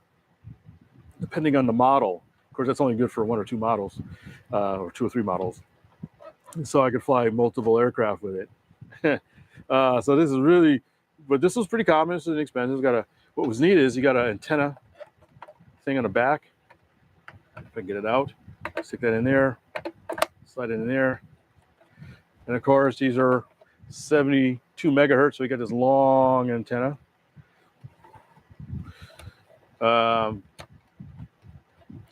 depending on the model. Of course, that's only good for 1 or 2 models, or 2 or 3 models. And so I could fly multiple aircraft with it. So this is really, but this was pretty common. This is inexpensive. What was neat is you got an antenna thing on the back. If I can get it out, stick that in there, slide it in there. And of course, these are 72 megahertz, so you got this long antenna. And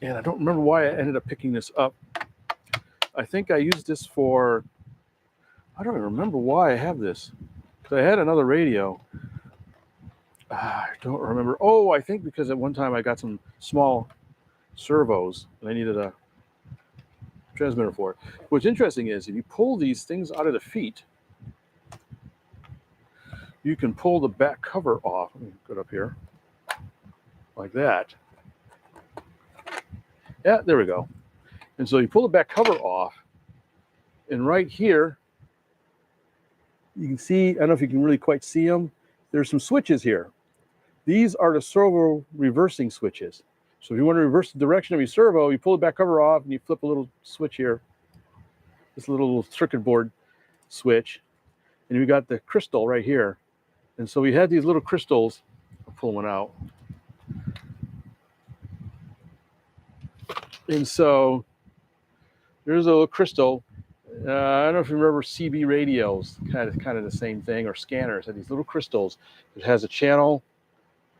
I don't remember why I ended up picking this up. I think I used this for, I don't even remember why I have this. Because I had another radio. I don't remember. Oh, I think because at one time I got some small servos and I needed a transmitter for it. What's interesting is if you pull these things out of the feet, you can pull the back cover off. Let me go up here like that. Yeah, there we go. And so you pull the back cover off, and right here, you can see, I don't know if you can really quite see them, there's some switches here. These are the servo reversing switches. So if you want to reverse the direction of your servo, you pull the back cover off and you flip a little switch here, this little circuit board switch, and we got the crystal right here. And so we had these little crystals. I'll pull one out. And so there's a little crystal. I don't know if you remember CB radios, kind of the same thing, or scanners. Had these little crystals. It has a channel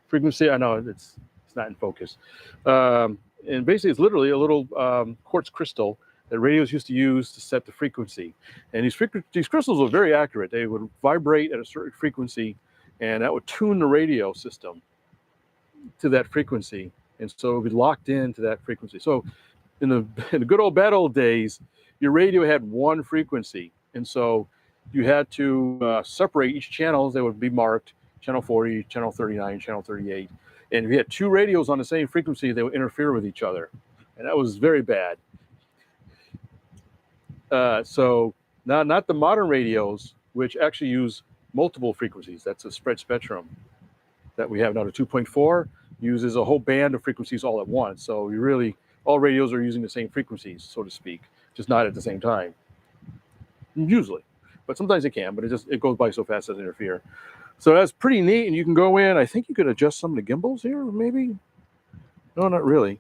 frequency. I know it's not in focus. And basically, it's literally a little quartz crystal that radios used to use to set the frequency. And these crystals were very accurate. They would vibrate at a certain frequency, and that would tune the radio system to that frequency. And so it would be locked into that frequency. So in the good old bad old days, your radio had one frequency. And so you had to separate each channel. They would be marked channel 40, channel 39, channel 38. And if you had two radios on the same frequency, they would interfere with each other. And that was very bad. So not the modern radios, which actually use multiple frequencies. That's a spread spectrum that we have now. The 2.4 uses a whole band of frequencies all at once. So you really, all radios are using the same frequencies, so to speak, just not at the same time. Usually, but sometimes it can, but it goes by so fast it doesn't interfere. So that's pretty neat. And you can go in, I think you could adjust some of the gimbals here, maybe. No, not really.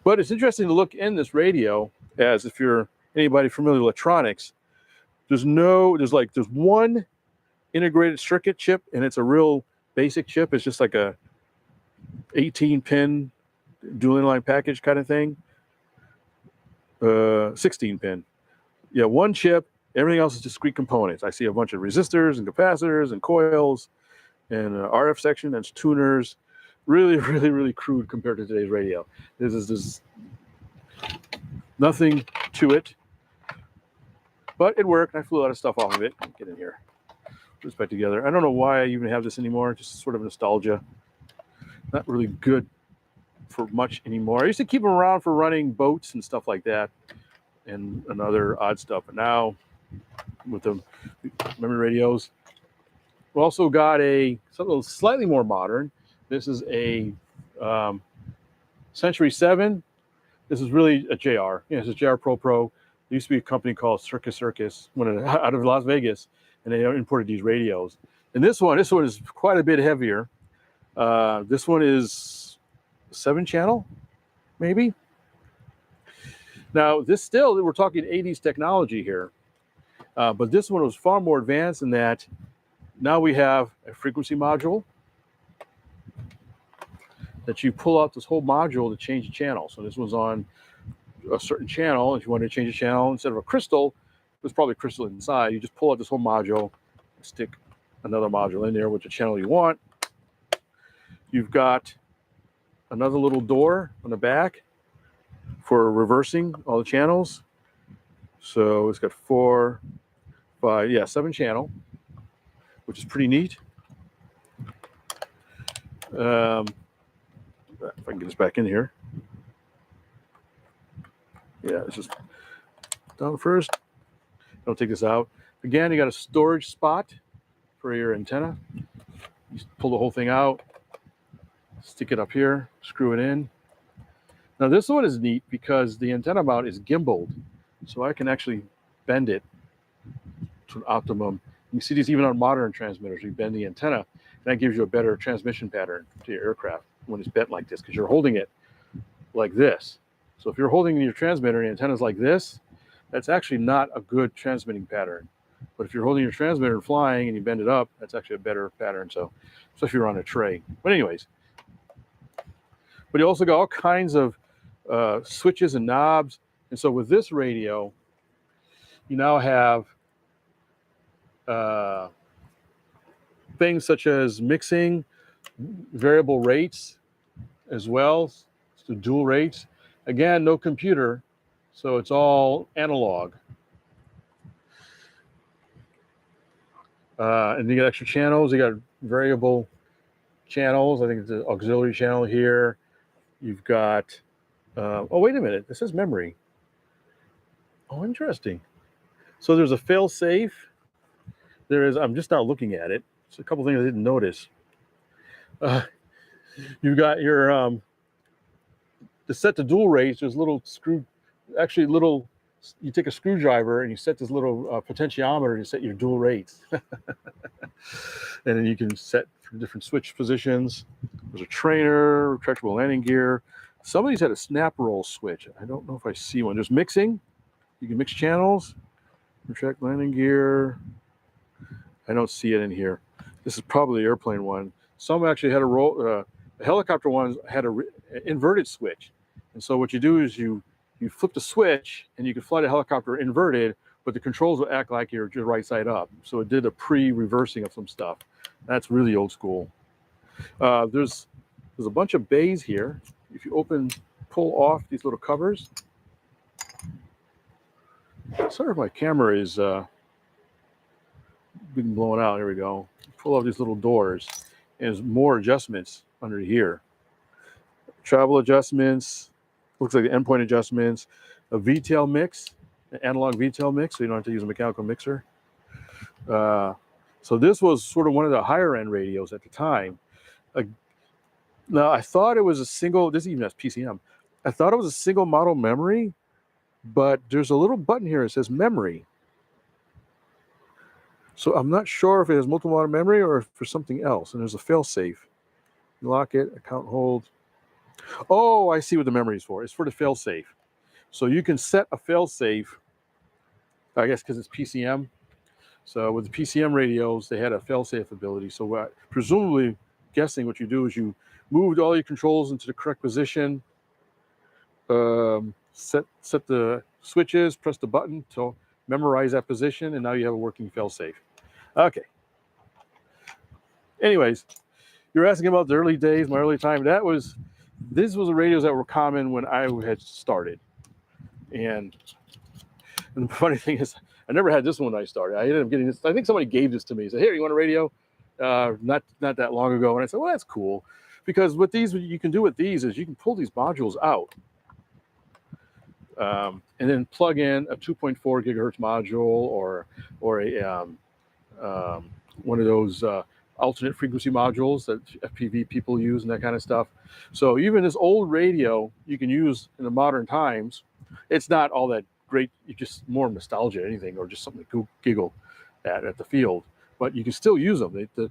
But it's interesting to look in this radio, as if you're anybody familiar with electronics. There's one integrated circuit chip, and it's a real basic chip. It's just like a 18-pin dual inline package kind of thing. 16-pin. Yeah, one chip. Everything else is discrete components. I see a bunch of resistors and capacitors and coils and RF section and tuners. Really, really, really crude compared to today's radio. There's nothing to it. But it worked. I flew a lot of stuff off of it. Get in here. Put this back together. I don't know why I even have this anymore. Just sort of nostalgia. Not really good for much anymore. I used to keep them around for running boats and stuff like that, and other odd stuff. But now, with the memory radios, we also got something slightly more modern. This is a Century 7. This is really a JR. Yeah, it's a JR Pro. There used to be a company called Circus, out of Las Vegas, and they imported these radios. And this one is quite a bit heavier. This one is 7-channel, maybe. Now, we're talking 80s technology here. But this one was far more advanced in that now we have a frequency module that you pull out this whole module to change the channel. So this one's on a certain channel. If you want to change the channel, instead of a crystal, there's probably a crystal inside. You just pull out this whole module, stick another module in there with the channel you want. You've got another little door on the back for reversing all the channels. So it's got 4, 5, 7 channel, which is pretty neat. If I can get this back in here. Yeah, it's just down first. Don't take this out. Again, you got a storage spot for your antenna. You pull the whole thing out, stick it up here, screw it in. Now this one is neat because the antenna mount is gimbaled, so I can actually bend it to an optimum. You see these even on modern transmitters. You bend the antenna, and that gives you a better transmission pattern to your aircraft when it's bent like this, because you're holding it like this. So if you're holding your transmitter and the antenna's like this, that's actually not a good transmitting pattern. But if you're holding your transmitter and flying and you bend it up, that's actually a better pattern. So, especially if you're on a tray. But anyways, but you also got all kinds of switches and knobs. And so with this radio, you now have things such as mixing, variable rates as well, so dual rates. Again, no computer, so it's all analog. And you got extra channels. You got variable channels. I think it's an auxiliary channel here. You've got, oh, wait a minute. This is memory. Oh, interesting. So there's a fail safe. There is, I'm just now looking at it. It's a couple things I didn't notice. You've got your, to set the dual rates, there's little you take a screwdriver and you set this little potentiometer to set your dual rates. And then you can set for different switch positions. There's a trainer, retractable landing gear. Some of these had a snap roll switch. I don't know if I see one. There's mixing. You can mix channels. Retract landing gear. I don't see it in here. This is probably the airplane one. Some actually had the helicopter ones had an inverted switch. And so what you do is you flip the switch and you can fly the helicopter inverted, but the controls will act like you're just right side up. So it did a pre-reversing of some stuff. That's really old school. There's a bunch of bays here. If you pull off these little covers. Sorry if my camera is being blown out. Here we go. Pull off these little doors, and there's more adjustments under here. Travel adjustments. Looks like the endpoint adjustments. A VTEL mix, an analog VTEL mix, so you don't have to use a mechanical mixer. So this was sort of one of the higher end radios at the time. Now I thought it was a single, this even has PCM. I thought it was a single model memory, but there's a little button here that says memory. So I'm not sure if it has multiple model memory or for something else. And there's a fail safe. Lock it, account hold. Oh, I see what the memory is for. It's for the fail safe. So you can set a fail safe, I guess because it's PCM. So with the PCM radios, they had a fail safe ability. So presumably, guessing what you do is you moved all your controls into the correct position, set the switches, press the button to memorize that position, and now you have a working fail safe. Okay. Anyways, you're asking about the early days, my early time. These was the radios that were common when I had started. And the funny thing is, I never had this one when I started. I ended up getting this. I think somebody gave this to me. He said, "Here, you want a radio?" Not that long ago. And I said, "Well, that's cool," because what you can do with these is you can pull these modules out, and then plug in a 2.4 gigahertz module or a one of those alternate frequency modules that FPV people use and that kind of stuff. So even this old radio you can use in the modern times. It's not all that great. It's just more nostalgia than anything, or just something to giggle at the field. But you can still use them. The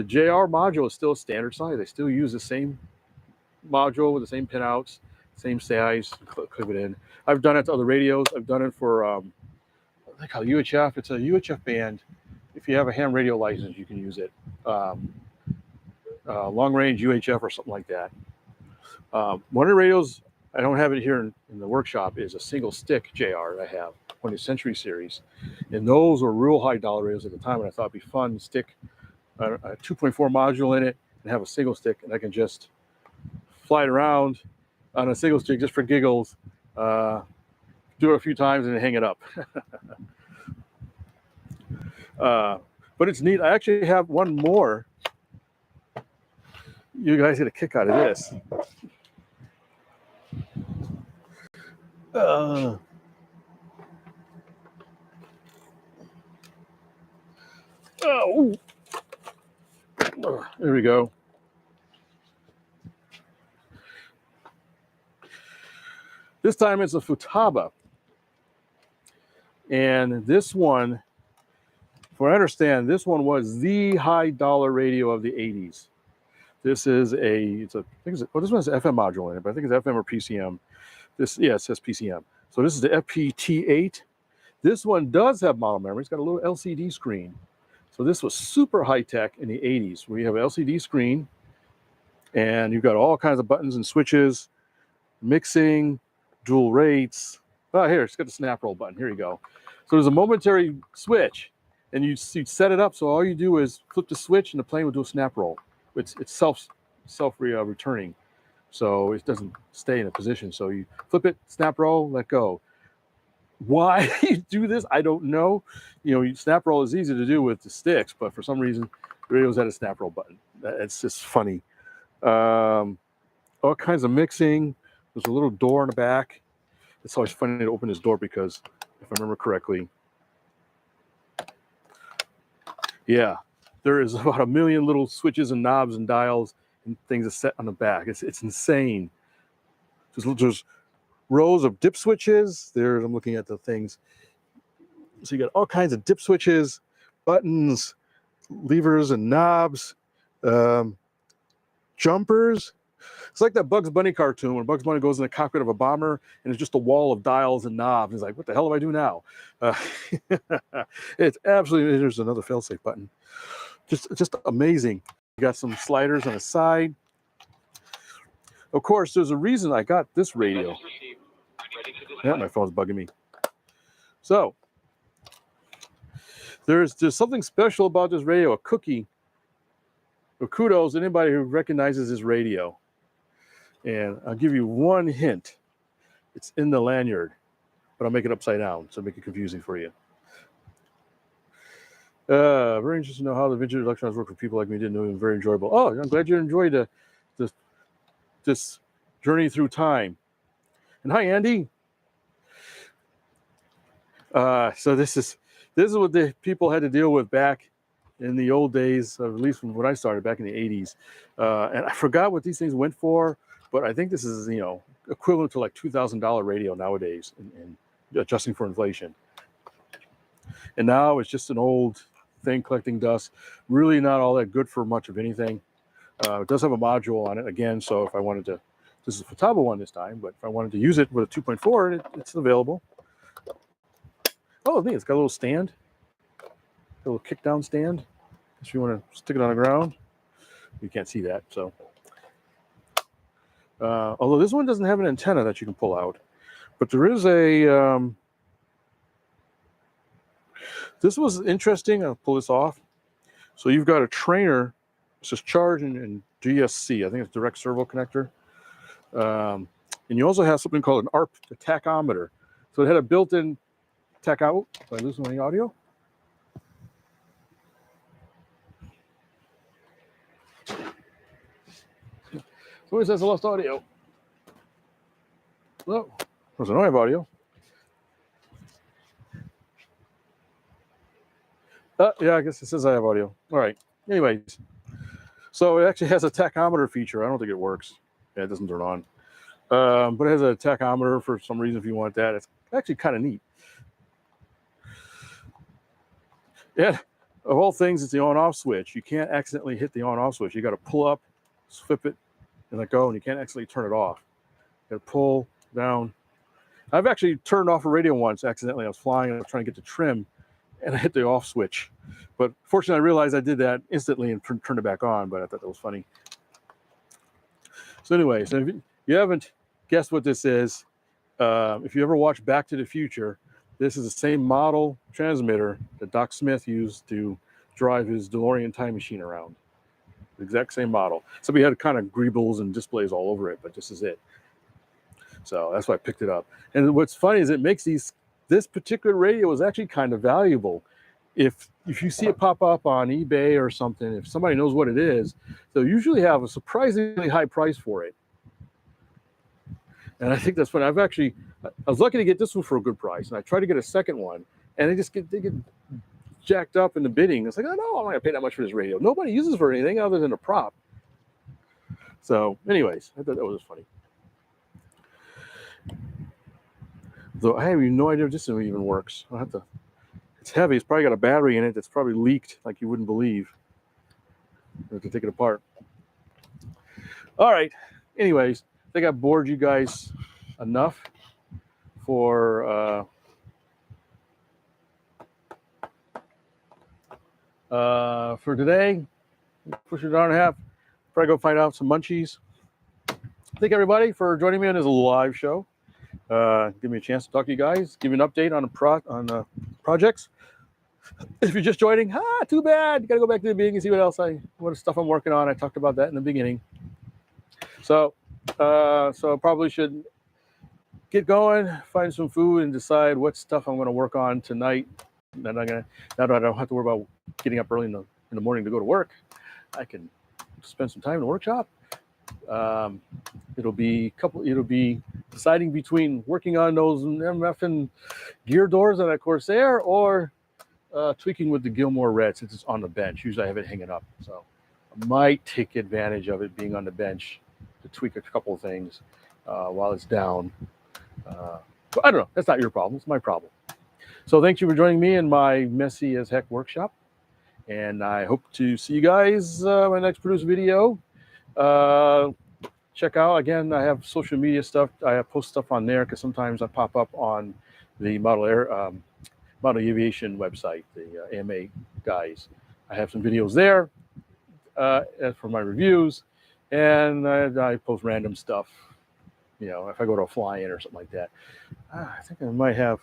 JR module is still a standard size. They still use the same module with the same pinouts, same size. Clip it in. I've done it to other radios. I've done it for I think called UHF. It's a UHF band. If you have a ham radio license, you can use it. Long range UHF or something like that. One of the radios, I don't have it here in the workshop, is a single stick JR I have, one of the Century series. And those were real high dollar radios at the time, and I thought it'd be fun to stick a 2.4 module in it and have a single stick, and I can just fly it around on a single stick just for giggles, do it a few times and then hang it up. But it's neat. I actually have one more. You guys get a kick out of this. There we go. This time it's a Futaba. And this one, for I understand, this one was the high dollar radio of the 80s. This is this one has an FM module in it, but I think it's FM or PCM. It says PCM. So this is the FPT8. This one does have model memory. It's got a little LCD screen. So this was super high tech in the 80s, where you have an LCD screen and you've got all kinds of buttons and switches, mixing, dual rates. Oh, here, it's got the snap roll button. Here you go. So there's a momentary switch, and you'd set it up so all you do is flip the switch and the plane will do a snap roll. It's self-returning, so it doesn't stay in a position. So you flip it, snap roll, let go. Why you do this, I don't know. You know, snap roll is easy to do with the sticks, but for some reason, the radio's had a snap roll button. It's just funny. All kinds of mixing. There's a little door in the back. It's always funny to open this door because, if I remember correctly, yeah, there is about a million little switches and knobs and dials and things set on the back. It's insane. There's rows of dip switches. There, I'm looking at the things. So you got all kinds of dip switches, buttons, levers and knobs, jumpers. It's like that Bugs Bunny cartoon when Bugs Bunny goes in the cockpit of a bomber and it's just a wall of dials and knobs. He's like, what the hell do I do now? It's absolutely, there's another failsafe button. Just amazing. You got some sliders on the side. Of course, there's a reason I got this radio. Yeah, my phone's bugging me. So there's something special about this radio, a cookie. Or kudos to anybody who recognizes this radio. And I'll give you one hint. It's in the lanyard, but I'll make it upside down, so make it confusing for you. Very interesting to know how the vintage electronics work for people like me. Didn't know it was very enjoyable. Oh, I'm glad you enjoyed this journey through time. And hi, Andy. So this is what the people had to deal with back in the old days, at least from when I started back in the 80s. And I forgot what these things went for, but I think this is, you know, equivalent to like $2,000 radio nowadays, and adjusting for inflation. And now it's just an old thing collecting dust. Really not all that good for much of anything. It does have a module on it again, so if I wanted to, this is a Futaba one this time, but if I wanted to use it with a 2.4, it's available. Oh, I think it's got a little stand, a little kick down stand. If you want to stick it on the ground, you can't see that. So, although this one doesn't have an antenna that you can pull out, but there is a. This was interesting. I'll pull this off. So you've got a trainer. It says charge and GSC. I think it's direct servo connector. And you also have something called an ARP, a tachometer. So it had a built-in tach out. Did I lose any audio? Somebody says I lost audio. No, there's an audio. Yeah, I guess it says I have audio. All right. Anyways, so it actually has a tachometer feature. I don't think it works. Yeah, it doesn't turn on. But it has a tachometer for some reason if you want that. It's actually kind of neat. Yeah, of all things, it's the on-off switch. You can't accidentally hit the on-off switch. You got to pull up, flip it, and let go, and you can't accidentally turn it off. You got to pull down. I've actually turned off a radio once accidentally. I was flying and I was trying to get to trim, and I hit the off switch. But fortunately, I realized I did that instantly and turned it back on, but I thought that was funny. So anyway, so if you haven't guessed what this is, if you ever watch Back to the Future, this is the same model transmitter that Doc Smith used to drive his DeLorean time machine around. The exact same model. So we had kind of greebles and displays all over it, but this is it. So that's why I picked it up. And what's funny is it makes this particular radio is actually kind of valuable. If you see it pop up on eBay or something, if somebody knows what it is, they'll usually have a surprisingly high price for it. And I think that's funny. I was lucky to get this one for a good price, and I tried to get a second one, and they get jacked up in the bidding. It's like, oh no, I'm not gonna pay that much for this radio. Nobody uses it for anything other than a prop. So, anyways, I thought that was funny. Though I have no idea if this thing even works. I'll have to. It's heavy. It's probably got a battery in it that's probably leaked, like you wouldn't believe. I have to take it apart. All right. Anyways, I think I bored you guys enough for today. Push it down a half. Probably go find out some munchies. Thank everybody for joining me on this live show. Give me a chance to talk to you guys. Give you an update on projects. If you're just joining, too bad. You got to go back to the beginning and see what stuff I'm working on. I talked about that in the beginning. So probably should get going, find some food, and decide what stuff I'm going to work on tonight. Then now that I don't have to worry about getting up early in the morning to go to work, I can spend some time in the workshop. It'll be deciding between working on those MFing gear doors on a Corsair or tweaking with the Gilmore Red since it's on the bench. Usually I have it hanging up, so I might take advantage of it being on the bench to tweak a couple of things while it's down. But I don't know. That's not your problem. It's my problem. So thank you for joining me in my messy as heck workshop. And I hope to see you guys in my next produced video. Check out, again, I have social media stuff. I post stuff on there because sometimes I pop up on the Model Aviation website, the AMA guys. I have some videos there as for my reviews. And I post random stuff. You know, if I go to a fly-in or something like that. I think I might have.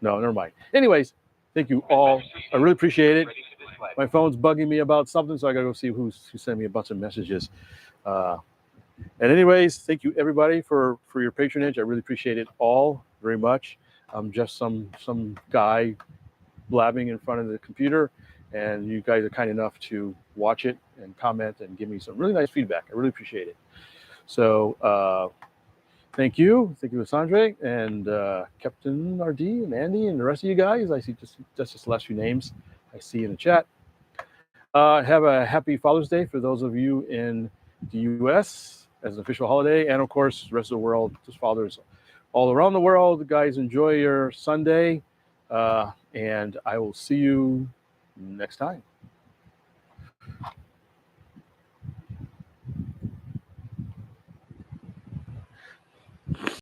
No, never mind. Anyways, thank you all. I really appreciate it. My phone's bugging me about something, so I got to go see who sent me a bunch of messages. And anyways, thank you everybody for your patronage. I really appreciate it all very much. I'm just some guy blabbing in front of the computer, and you guys are kind enough to watch it and comment and give me some really nice feedback. I really appreciate it. So thank you, Sandre and Captain RD and Andy and the rest of you guys. I see just the last few names I see in the chat. Have a happy Father's Day for those of you in the U.S. as an official holiday, and of course, the rest of the world, just fathers all around the world. Guys, enjoy your Sunday, and I will see you next time.